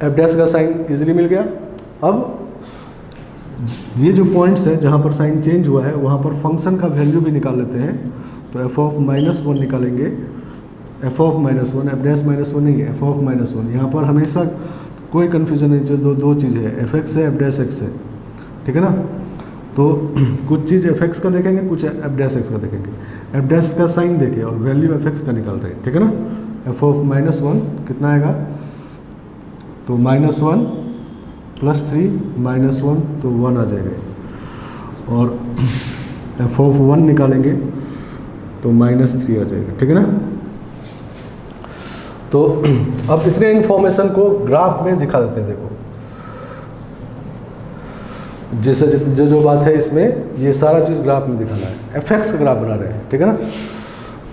एफ डैश का साइन इजीली मिल गया। अब ये जो पॉइंट्स है जहाँ पर साइन चेंज हुआ है वहाँ पर फंक्शन का वैल्यू भी निकाल लेते हैं। तो एफ ऑफ -1 निकालेंगे, एफ ऑफ -1, एफ डैश -1 नहीं है, एफ ऑफ -1। यहाँ पर हमेशा कोई कन्फ्यूजन नहीं चाहिए, दो चीज़ें है, एफ एक्स है, एफ डैश एक्स है, ठीक है ना। तो कुछ चीज़ एफ एक्स का देखेंगे, कुछ एफ डैश एक्स का देखेंगे। एफ डैश का साइन देखे और वैल्यू एफ एक्स का निकाल रहे हैं, ठीक है ना। एफ ऑफ -1 कितना आएगा, तो -1 + 3 -1 तो 1 आ जाएगा, और एफ ऑफ 1 निकालेंगे तो -3 आ जाएगा, ठीक है ना। तो अब इतने इन्फॉर्मेशन को ग्राफ में दिखा देते हैं। देखो जैसे जो बात है इसमें, ये सारा चीज़ ग्राफ में दिखाना है, एफ एक्स का ग्राफ बना रहे हैं, ठीक है ना।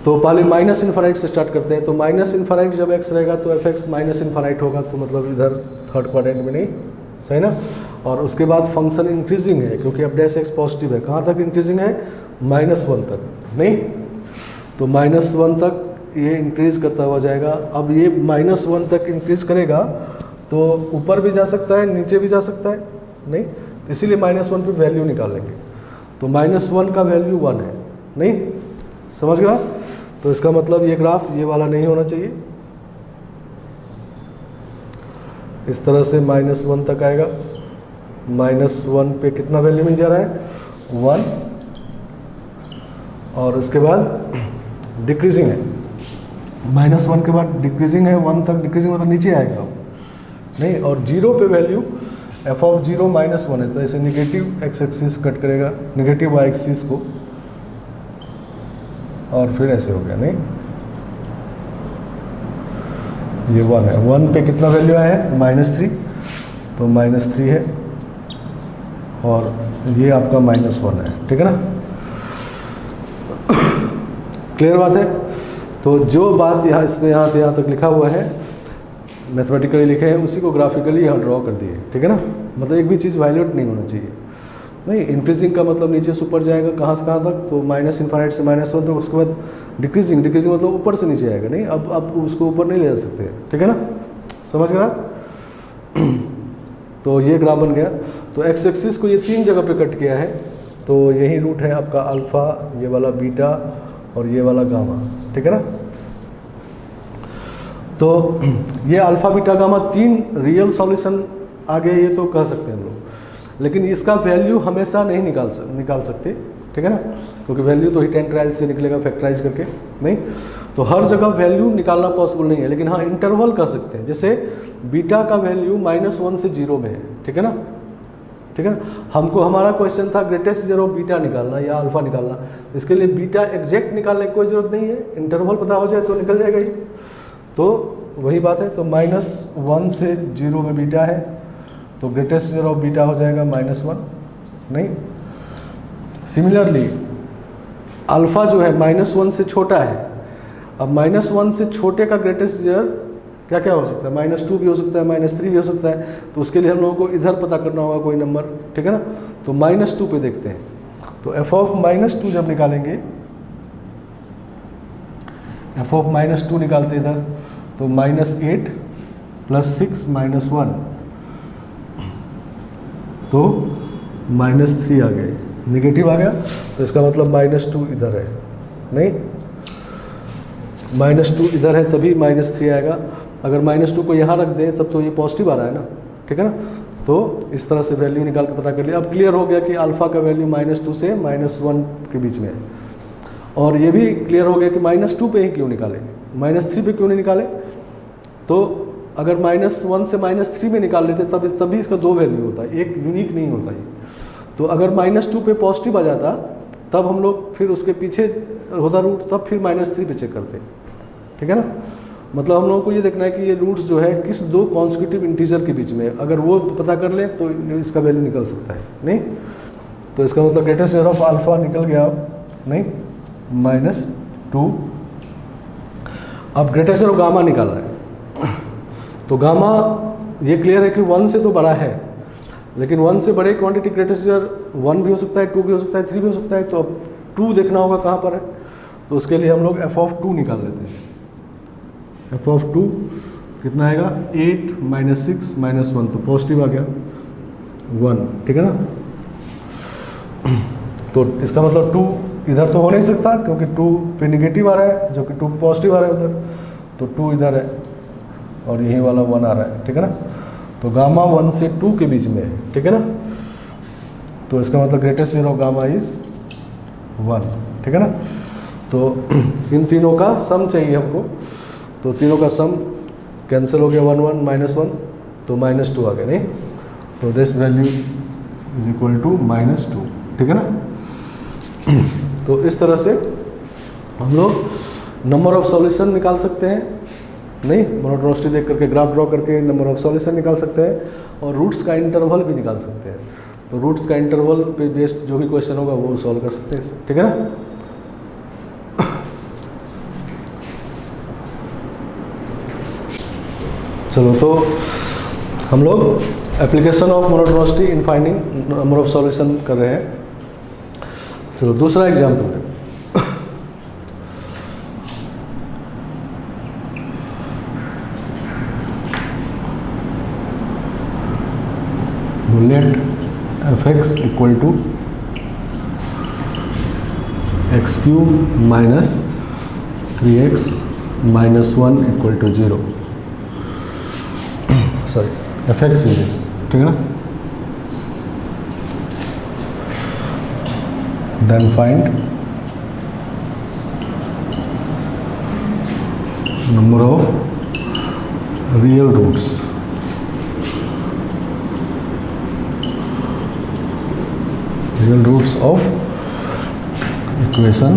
तो पहले माइनस इनफाइनाइट से स्टार्ट करते हैं। तो माइनस इनफाइनाइट जब एक्स रहेगा तो एफ एक्स माइनस इनफाइनाइट होगा, तो मतलब इधर थर्ड क्वाड्रेंट में नहीं, सही ना। और उसके बाद फंक्शन इंक्रीजिंग है क्योंकि एफ डैश एक्स पॉजिटिव है, कहाँ तक इंक्रीजिंग है, -1 तक, नहीं, तो -1 तक ये इंक्रीज करता हुआ जाएगा। अब ये -1 तक इंक्रीज करेगा तो ऊपर भी जा सकता है, नीचे भी जा सकता है, नहीं, तो इसीलिए -1 पे वैल्यू निकाल लेंगे। तो -1 का वैल्यू 1 है, नहीं, समझ गया। तो इसका मतलब ये ग्राफ ये वाला नहीं होना चाहिए, इस तरह से -1 तक आएगा। -1 पे कितना वैल्यू मिल जा रहा है, 1, और उसके बाद डिक्रीजिंग है, -1 के बाद डिक्रीजिंग है, 1 तक डिक्रीजिंग मतलब नीचे आएगा, नहीं, और 0 पे वैल्यू एफ ऑफ 0 -1 है, तो ऐसे निगेटिव एक्स एक्सिस कट करेगा, निगेटिव वाई एक्सिस को, और फिर ऐसे हो गया, नहीं, ये 1 है, 1 पे कितना वैल्यू आया है, -3, तो -3 है, और ये आपका -1 है, ठीक है ना। क्लियर बात है। तो जो बात यहाँ इसमें यहाँ से यहाँ तक लिखा हुआ है, मैथमेटिकली लिखे हैं, उसी को ग्राफिकली यहाँ ड्रॉ कर दिए, ठीक है ना। मतलब एक भी चीज़ वायलेट नहीं होना चाहिए, नहीं, इंक्रीजिंग का मतलब नीचे से ऊपर जाएगा, कहाँ से कहाँ तक, तो माइनस इनफाइनाइट से -1 तक, उसके बाद डिक्रीजिंग मतलब ऊपर से नीचे आएगा, नहीं, अब आप उसको ऊपर नहीं ले जा सकते, ठीक है ना, समझ गया। तो ये ग्राफ बन गया। तो एक्स एक्सिस को ये 3 जगह पे कट किया है, तो यही रूट है आपका अल्फ़ा, ये वाला बीटा और ये वाला गामा, ठीक है ना। तो ये alpha beta gamma 3 real solution आ गए, ये तो कह सकते हैं हम लोग, लेकिन इसका वैल्यू हमेशा नहीं निकाल सकते, ठीक है ना, क्योंकि वैल्यू तो ही 10 ट्रायल्स से निकलेगा फैक्टराइज करके नहीं, तो हर जगह वैल्यू निकालना पॉसिबल नहीं है। लेकिन हाँ इंटरवल कर सकते हैं, जैसे बीटा का वैल्यू -1 से 0 में है, ठीक है ना, ठीक है ना। हमको हमारा क्वेश्चन था ग्रेटेस्ट ज़ीरो बीटा निकालना या अल्फ़ा निकालना, इसके लिए बीटा एग्जैक्ट निकालने की कोई ज़रूरत नहीं है, इंटरवल पता हो जाए तो निकल जाएगा ही। तो वही बात है, तो -1 से 0 में बीटा है, तो ग्रेटेस्ट ज़ीरो बीटा हो जाएगा -1 नहीं। सिमिलरली अल्फ़ा जो है -1 से छोटा है, अब -1 से छोटे का ग्रेटेस्ट ज़ीरो क्या क्या हो सकता है, -2 भी हो सकता है, -3 भी हो सकता है, तो उसके लिए हम लोगों को इधर पता करना होगा कोई नंबर, ठीक है ना। तो -2 पे देखते हैं, तो f ऑफ -2 जब निकालेंगे, f ऑफ -2 निकालते इधर, तो -8 + 6 - 1, तो -3 आ गए, नेगेटिव आ गया, तो इसका मतलब -2 इधर है नहीं, -2 इधर है तभी -3 आएगा। अगर -2 को यहाँ रख दें तब तो ये पॉजिटिव आ रहा है ना, ठीक है ना। तो इस तरह से वैल्यू निकाल के पता कर लिया। अब क्लियर हो गया कि अल्फ़ा का वैल्यू -2 से -1 के बीच में है, और ये भी क्लियर हो गया कि -2 पे ही क्यों निकालेंगे, -3 पे क्यों नहीं निकालें। तो अगर -1 से -3 में निकाल लेते तभी इसका 2 वैल्यू होता है, एक यूनिक नहीं होता ये। तो अगर -2 पे पॉजिटिव आ जाता तब हम लोग फिर उसके पीछे होता रूट, तब फिर -3 पे चेक करते, ठीक है ना। मतलब हम लोगों को ये देखना है कि ये रूट्स जो है किस 2 कॉन्सेक्यूटिव इंटीजर के बीच में, अगर वो पता कर लें तो इसका वैल्यू निकल सकता है नहीं। तो इसका मतलब ग्रेटेस्ट ज़ीरो ऑफ अल्फ़ा निकल गया नहीं, -2। अब ग्रेटेस्ट ज़ीरो गामा निकालना है, तो गामा ये क्लियर है कि 1 से तो बड़ा है, लेकिन 1 से बड़े क्वांटिटी ग्रेटेस्ट ज़ीरो 1 भी हो सकता है, 2 भी हो सकता है, 3 भी हो सकता है। तो अब 2 देखना होगा कहाँ पर है, तो उसके लिए हम लोग f ऑफ 2 निकाल लेते हैं। f ऑफ 2 कितना आएगा, 8 - 6 - 1, तो पॉजिटिव आ गया 1, ठीक है ना। तो इसका मतलब 2 इधर तो हो नहीं सकता क्योंकि 2 पे निगेटिव आ रहा है, जबकि 2 पॉजिटिव आ रहा है उधर, तो 2 इधर है और यही वाला 1 आ रहा है, ठीक है ना। तो गामा 1 से 2 के बीच में है, ठीक है ना। तो इसका मतलब ग्रेटेस्ट ज़ीरो गामा इज़ 1, ठीक है ना। तो इन तीनों का सम चाहिए हमको, तो तीनों का सम कैंसिल हो गया, 1 1 -1, तो -2 आ गया नहीं। तो this value is equal to -2, ठीक है ना। तो इस तरह से हम लोग नंबर ऑफ सॉल्यूशन निकाल सकते हैं नहीं, मोनोटोनिसिटी देख करके ग्राफ ड्रॉ करके नंबर ऑफ सॉल्यूशन निकाल सकते हैं, और रूट्स का इंटरवल भी निकाल सकते हैं। तो रूट्स का इंटरवल पे बेस्ड जो भी क्वेश्चन होगा वो सॉल्व कर सकते हैं, ठीक है ना। चलो, तो हम लोग application of monotonicity in finding number of solution कर रहे हैं। चलो दूसरा एग्जाम्पल दें। Let f(x) equal to x³ minus 3x minus 1 equal to 0। Sorry, f(x) is this, ठीक है ना। Then find number of real roots of equation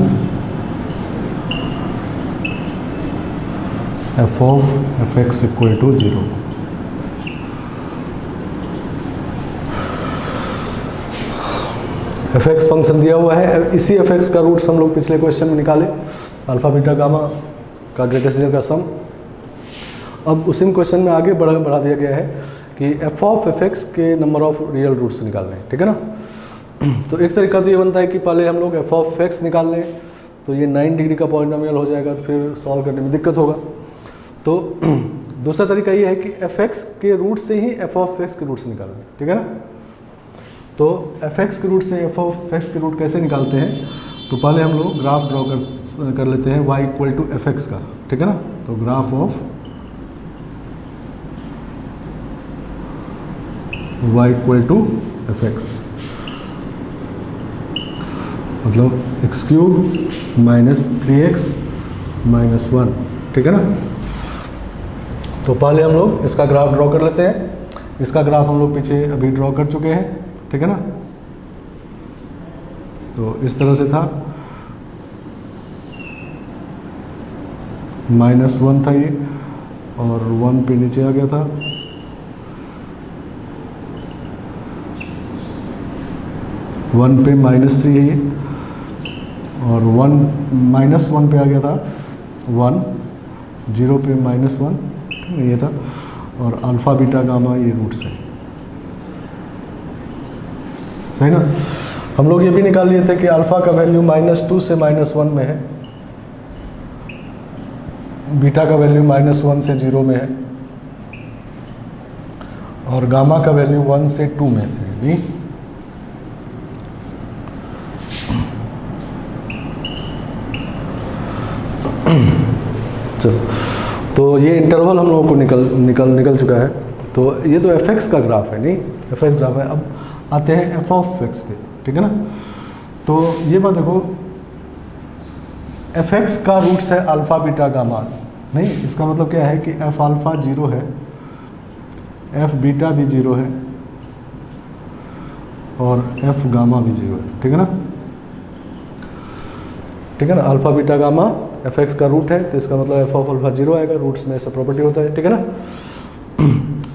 f of f(x) equal to 0। f(x) function दिया हुआ है, इसी f(x) का roots हम लोग पिछले क्वेश्चन में निकाले, अल्फा बीटा गामा का ग्रेटेस्ट रीजन का सम। अब उसी क्वेश्चन में आगे बढ़ा दिया गया है कि f of f(x) के नंबर ऑफ रियल रूट्स निकालने, ठीक है ना। तो एक तरीका तो ये बनता है कि पहले हम लोग f of x निकाल लें, तो ये 9 डिग्री का पॉलिनोमियल हो जाएगा, तो फिर सॉल्व करने में दिक्कत होगा। तो दूसरा तरीका ये है कि f(x) के रूट से ही f of x के रूट्स निकाल लें, ठीक है ना। तो f(x) के रूट से f of x के रूट कैसे निकालते हैं, तो पहले हम लोग ग्राफ ड्रॉ कर लेते हैं y इक्वल टू f(x) का, ठीक है ना। तो graph of y equal to f x, मतलब x cube minus 3x minus 1, ठीक है ना। तो पहले हम लोग इसका ग्राफ ड्रॉ कर लेते हैं। इसका ग्राफ हम लोग पीछे अभी ड्रॉ कर चुके हैं, ठीक है ना। तो इस तरह से था, -1 था ये और 1 पे नीचे आ गया था, वन पे -3 है ये, और 1 पे आ गया था 1, 0 पे -1 ये था, और अल्फ़ा बीटा गामा ये रूट्स है, सही ना। हम लोग ये भी निकाल लिए थे कि अल्फ़ा का वैल्यू -2 से -1 में है, बीटा का वैल्यू -1 से 0 में है, और गामा का वैल्यू 1 से 2 में है, नहीं। चलो, तो ये इंटरवल हम लोगों को निकल चुका है। तो ये तो एफ एक्स का ग्राफ है, नहीं, एफ एक्स ग्राफ है। अब आते हैं एफ ऑफ एक्स के, ठीक है ना। तो ये बात देखो, एफ एक्स का रूट्स है अल्फ़ा बीटा गामा, नहीं, इसका मतलब क्या है कि एफ अल्फ़ा 0 है, एफ बीटा भी 0 है, और एफ गामा भी 0 है, ठीक है ना, ठीक है ना। Alpha beta gamma F x का रूट है, तो इसका मतलब एफ ऑफ अल्फ़ा 0 आएगा, रूट्स में ऐसा प्रॉपर्टी होता है, ठीक है ना।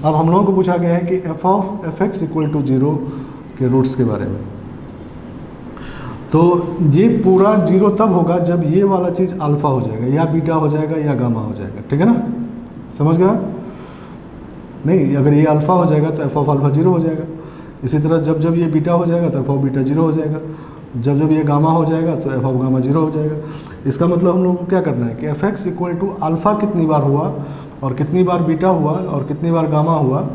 अब हम लोगों को पूछा गया है कि f of f x equal to 0 के रूट्स के बारे में। तो ये पूरा 0 तब होगा जब ये वाला चीज़ अल्फ़ा हो जाएगा, या बीटा हो जाएगा, या गामा हो जाएगा, ठीक है ना, समझ गया। नहीं, अगर ये अल्फ़ा हो जाएगा तो एफ ऑफ अल्फ़ा 0 हो जाएगा। इसी तरह जब जब ये बीटा हो जाएगा तो एफ ऑफ बीटा 0 हो जाएगा, जब जब ये गामा हो जाएगा तो एफ ऑफ गामा 0 हो जाएगा। इसका मतलब हम लोग को क्या करना है कि f x equal to alpha कितनी बार हुआ, और कितनी बार बीटा हुआ, और कितनी बार गामा हुआ,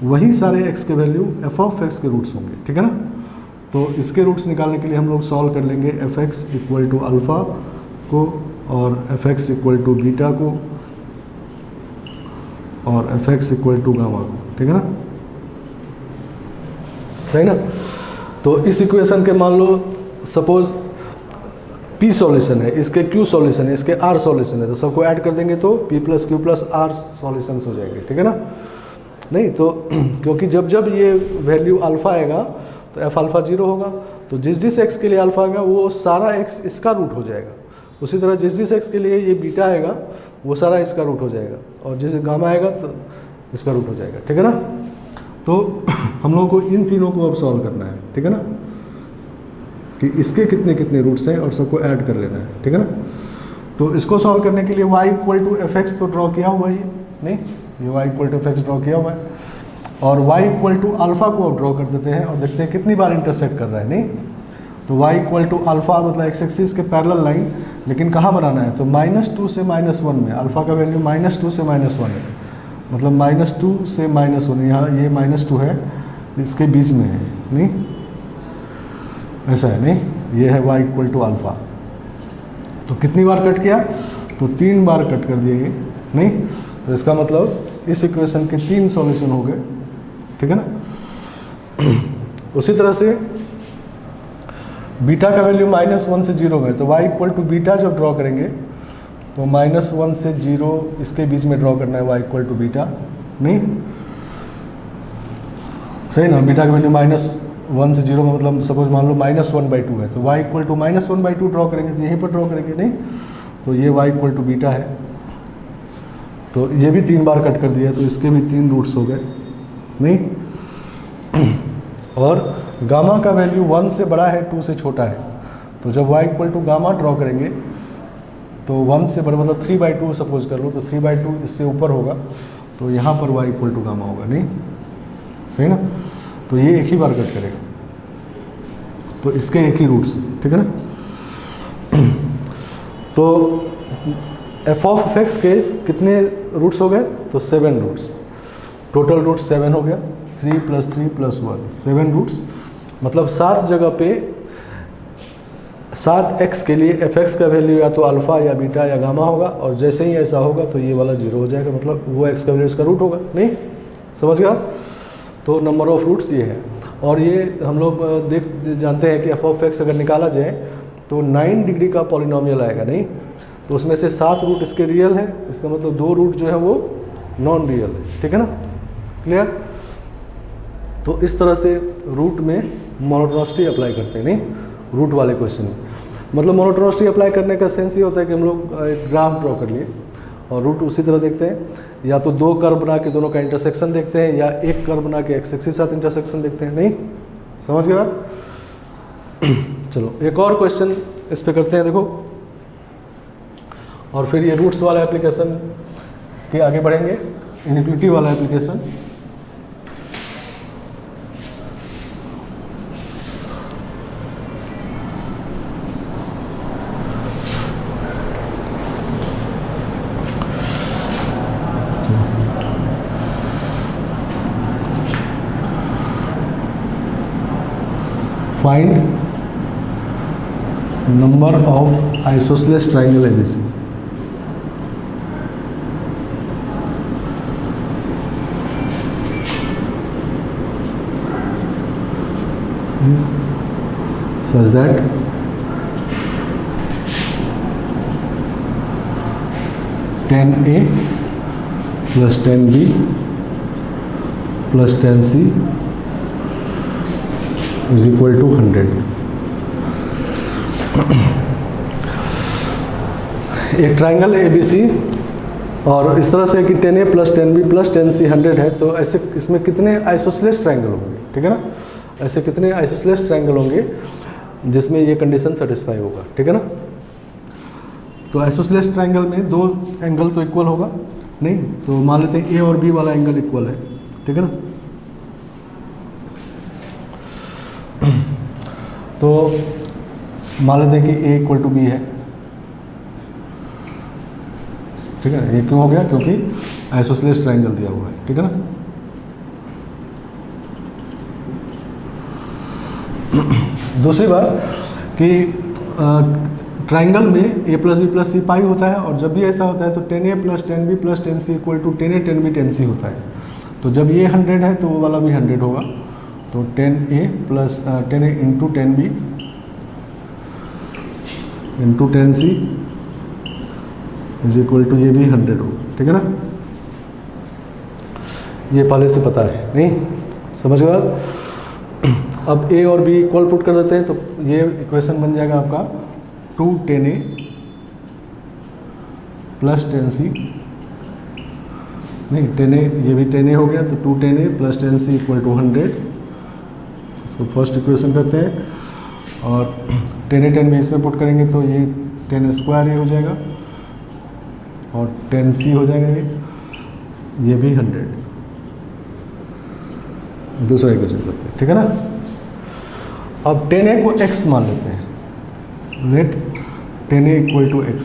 वही सारे एक्स के वैल्यू एफ ऑफ एक्स के रूट्स होंगे, ठीक है ना। तो इसके रूट्स निकालने के लिए हम लोग सॉल्व कर लेंगे f x equal to alpha को, और f x equal to beta को, और f x equal to gamma को, ठीक है ना, सही ना। तो इस इक्वेशन के मान लो सपोज P सॉल्यूशन है, इसके Q सॉल्यूशन है, इसके R सॉल्यूशन है, तो सबको ऐड कर देंगे तो P plus Q plus R solutions हो जाएंगे, ठीक है ना। नहीं तो क्योंकि जब जब ये वैल्यू अल्फ़ा आएगा तो एफ अल्फ़ा 0 होगा, तो जिस जिस एक्स के लिए अल्फ़ा आएगा वो सारा एक्स इसका रूट हो जाएगा। उसी तरह जिस जिस एक्स के लिए ये बीटा आएगा वो सारा इसका रूट हो जाएगा, और जिस गामा आएगा तो इसका रूट हो जाएगा, ठीक है ना। तो हम लोगों को इन तीनों को अब सॉल्व करना है, ठीक है ना, कि इसके कितने कितने रूट्स हैं और सबको ऐड कर लेना है, ठीक है ना। तो इसको सॉल्व करने के लिए y equal to f x तो ड्रॉ किया हुआ है, नहीं, ये y equal to f x draw किया हुआ है, और y इक्वल टू अल्फ़ा को अब ड्रॉ कर देते हैं और देखते हैं कितनी बार इंटरसेक्ट कर रहा है, नहीं। तो y इक्वल टू अल्फ़ा मतलब एक्स एक्सिस के पैरेलल लाइन, लेकिन कहाँ बनाना है, तो -2 से -1 में, अल्फ़ा का वैल्यू -2 से -1 है, मतलब -2 से -1, यहाँ ये -2 है, इसके बीच में है, नहीं, ऐसा है, नहीं, ये है y इक्वल टू अल्फ़ा। तो कितनी बार कट किया, तो 3 बार कट कर दिए ये, नहीं। तो इसका मतलब इस इक्वेशन के 3 सॉल्यूशन हो गए, ठीक है ना। उसी तरह से बीटा का वैल्यू -1 से 0 गए, तो y इक्वल टू बीटा जब ड्रॉ करेंगे तो -1 से 0 इसके बीच में ड्रॉ करना है y इक्वल टू बीटा, नहीं, सही ना। बीटा का वैल्यू -1 से 0 में मतलब सपोज मान लो -1/2 है, तो y इक्वल टू -1/2 ड्रॉ करेंगे, तो यहीं पर ड्रॉ करेंगे, नहीं। तो ये y इक्वल टू बीटा है, तो ये भी 3 बार कट कर दिया, तो इसके भी 3 रूट्स हो गए, नहीं। और गामा का वैल्यू 1 से बड़ा है, 2 से छोटा है, तो जब y equal to gamma draw करेंगे तो 1 से बड़ा मतलब 3/2 सपोज कर लो, तो 3/2 इससे ऊपर होगा, तो यहाँ पर y इक्वल टू गामा होगा, नहीं, सही ना। तो ये एक ही बार कट करेगा, तो इसके एक ही रूट्स, ठीक है ना। तो एफ ऑफ एफ एक्स के कितने रूट्स हो गए, तो 7 रूट्स, टोटल रूट्स 7 हो गया, 3 + 3 + 1 7 रूट्स, मतलब 7 जगह पे 7 एक्स के लिए एफ एक्स का वैल्यू या तो अल्फ़ा या बीटा या गामा होगा, और जैसे ही ऐसा होगा तो ये वाला 0 हो जाएगा, मतलब वो एक्स का वैल्यू इसका रूट होगा, नहीं, समझ गया। तो नंबर ऑफ रूट्स ये है। और ये हम लोग जानते हैं कि एफ ऑफ एक्स अगर निकाला जाए तो 9 डिग्री का पॉलिनोमियल आएगा, नहीं? तो उसमें से 7 रूट इसके रियल है, इसका मतलब 2 रूट जो है वो नॉन रियल है, ठीक है ना? क्लियर? तो इस तरह से रूट में मोनोटोनिसिटी अप्लाई करते हैं, नहीं? रूट वाले क्वेश्चन में मतलब मोनोटोनिसिटी अप्लाई करने का सेंस ये होता है कि हम लोग एक ग्राफ ड्रॉ कर लिए और रूट उसी तरह देखते हैं, या तो 2 कर्व बना के दोनों का इंटरसेक्शन देखते हैं, या एक कर्व बना के एक्स एक्सिस के साथ इंटरसेक्शन देखते हैं, नहीं? समझ गए आप? चलो एक और क्वेश्चन इस पे करते हैं, देखो, और फिर ये रूट्स वाला एप्लीकेशन के आगे बढ़ेंगे, इनइक्वालिटी वाला application. Find number of isosceles triangle ABC. Such that tan A plus tan B plus tan C is equal to 100। एक ट्राइंगल ABC और इस तरह से कि tan A plus tan B plus tan C 100 है, तो ऐसे इसमें कितने आइसोसेलेस ट्राइंगल होंगे, ठीक है ना? ऐसे कितने आइसोसेलेस ट्राइंगल होंगे जिसमें ये कंडीशन सेटिस्फाई होगा, ठीक है ना? तो आइसोसेलेस ट्राइंगल में 2 एंगल तो इक्वल होगा, नहीं? तो मान लेते हैं A और B वाला एंगल इक्वल है, ठीक है ना? तो मान लेते हैं कि A इक्वल टू B है, ठीक है? ये क्यों हो गया? क्योंकि आइसोसेलेस ट्राइंगल दिया हुआ है, ठीक है ना? दूसरी बात कि ट्राइंगल में A प्लस बी प्लस सी पाई होता है, और जब भी ऐसा होता है तो tan A plus tan B plus tan C equal to tan A tan B tan C होता है। तो जब ये 100 है तो वो वाला भी 100 होगा, तो tan A plus tan A into tan B into tan C is equal to ये भी 100 होगा, ठीक है ना? ये पहले से पता है, नहीं? समझ गए आप? अब A और B इक्वल पुट कर देते हैं तो ये इक्वेशन बन जाएगा आपका 2 tan A plus tan C, नहीं tan A, ये भी tan A हो गया, तो 2 tan A plus tan C equal to 100। इसको फर्स्ट इक्वेशन करते हैं और tan A tan B इसमें पुट करेंगे तो ये tan स्क्वायर A हो जाएगा और tan C हो जाएगा ये भी 100। दूसरा इक्वेशन करते हैं, ठीक है ना? अब tan A को x मान लेते हैं, let tan A equal to x।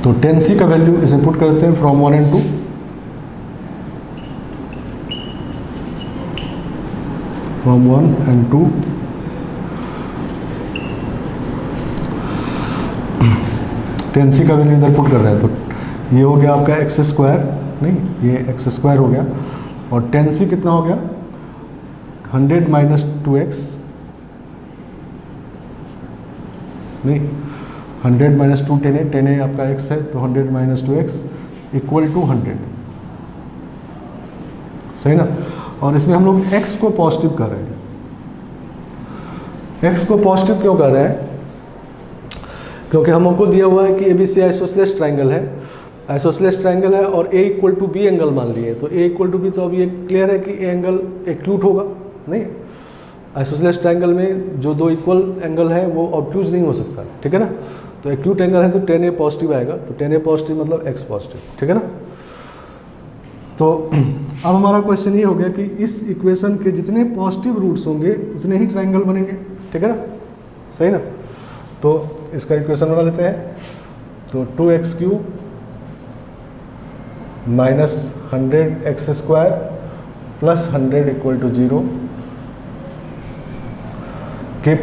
तो tan C का वैल्यू इसे पुट करते हैं from 1 and 2, from 1 and 2 tan C का वैल्यू इधर पुट कर रहे हैं, तो ये हो गया आपका एक्स स्क्वायर, नहीं ये एक्स स्क्वायर हो गया, और tan C कितना हो गया 100 माइनस 2x, नहीं 100 माइनस 2 tan A आपका x है, तो 100 माइनस 2x इक्वल टू 100, सही ना? और इसमें हम लोग x को पॉजिटिव कर रहे हैं। x को पॉजिटिव क्यों कर रहे हैं? क्योंकि हमको दिया हुआ है कि ABC आइसोसेलेस ट्राइंगल है, आइसोसेलेस ट्राइंगल है और A equal to B angle मान लिए, तो A इक्वल टू B, तो अब ये क्लियर है कि A एंगल एक्यूट होगा, नहीं? आइसोसेलेस ट्राइंगल में जो 2 इक्वल एंगल है वो ऑब्ट्यूज नहीं हो सकता, ठीक है ना? तो एक्यूट एंगल है तो tan A पॉजिटिव आएगा, तो tan A पॉजिटिव मतलब x पॉजिटिव, ठीक है ना? तो अब हमारा क्वेश्चन ये हो गया कि इस इक्वेशन के जितने पॉजिटिव रूट्स होंगे उतने ही ट्राइंगल बनेंगे, ठीक है ना? सही ना? तो इसका इक्वेशन बना लेते हैं, तो 2x³ minus 100x² plus 100 equal to 0 के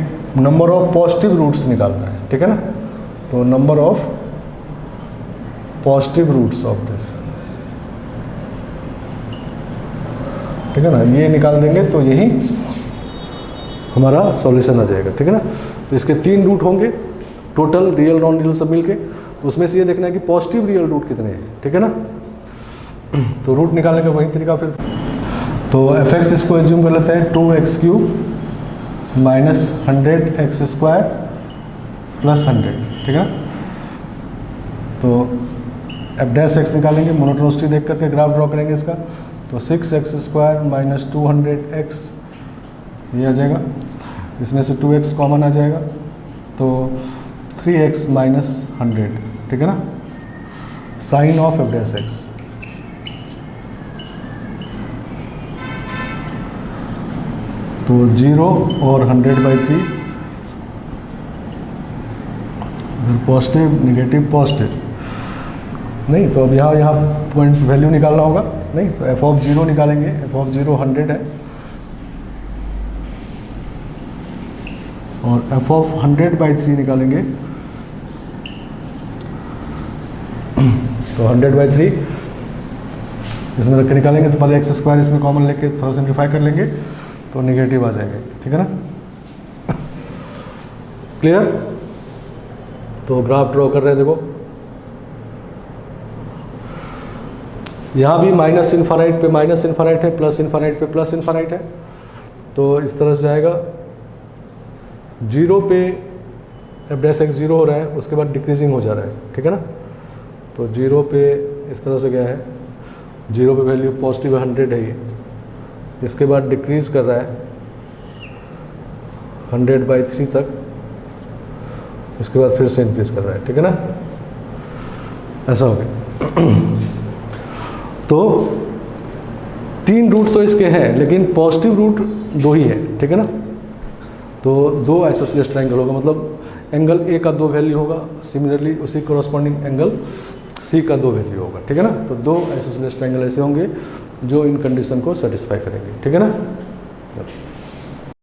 नंबर ऑफ पॉजिटिव रूट्स निकालना है, ठीक है ना? तो number of positive roots of this, ठीक है ना, ये निकाल देंगे तो यही हमारा सॉल्यूशन आ जाएगा, ठीक है ना। तो इसके 3 रूट होंगे टोटल, रियल नॉन रियल सब मिलके, तो उसमें से ये देखना है कि पॉजिटिव रियल रूट कितने हैं, ठीक है ना। तो रूट निकालने का वही तरीका फिर, तो fx इसको एज्यूम कर लेते हैं 2x³ माइनस 100x² प्लस 100, ठीक है। तो f' निकालेंगे, मोनोटोनिसिटी देख करके ग्राफ ड्रॉ करेंगे इसका, तो 6x² माइनस 200x ये आ जाएगा, इसमें से 2x कॉमन आ जाएगा, तो 3x माइनस 100, ठीक है ना, साइन ऑफ f'। तो 0 और 100/3, पॉजिटिव नेगेटिव पॉजिटिव, नहीं तो अब यहाँ पॉइंट वैल्यू निकालना होगा, नहीं तो f(0) निकालेंगे, f(0) 100 है, और f(100/3) निकालेंगे, तो 100/3 इसमें रख के निकालेंगे, तो पहले x² इसमें कॉमन लेके थोड़ा सिंप्लीफाई कर लेंगे, तो नेगेटिव आ जाएगा, ठीक है ना। क्लियर। तो ग्राफ ड्रॉ कर रहे हैं, देखो यहाँ भी माइनस इन्फानाइट पे माइनस इन्फानाइट है, प्लस इन्फानाइट पे प्लस इन्फानाइट है, तो इस तरह से जाएगा। 0 पे f' 0 हो रहा है, उसके बाद डिक्रीजिंग हो जा रहा है, ठीक है ना। तो 0 पे इस तरह से गया है, 0 पे वैल्यू पॉजिटिव 100 है, ये इसके बाद डिक्रीज कर रहा है 100/3 तक, इसके बाद फिर से इंक्रीज कर रहा है, ठीक है ना, ऐसा हो गया। तो 3 रूट तो इसके हैं, लेकिन पॉजिटिव रूट 2 ही है, ठीक है ना। तो 2 आइसोसेलेस ट्रायंगल होगा, मतलब एंगल ए का 2 वैल्यू होगा, सिमिलरली उसी कोरस्पॉन्डिंग एंगल सी का 2 वैल्यू होगा, ठीक है ना। तो 2 आइसोसेलेस ट्रायंगल ऐसे होंगे जो इन कंडीशन को सेटिस्फाई करेंगे, ठीक है ना।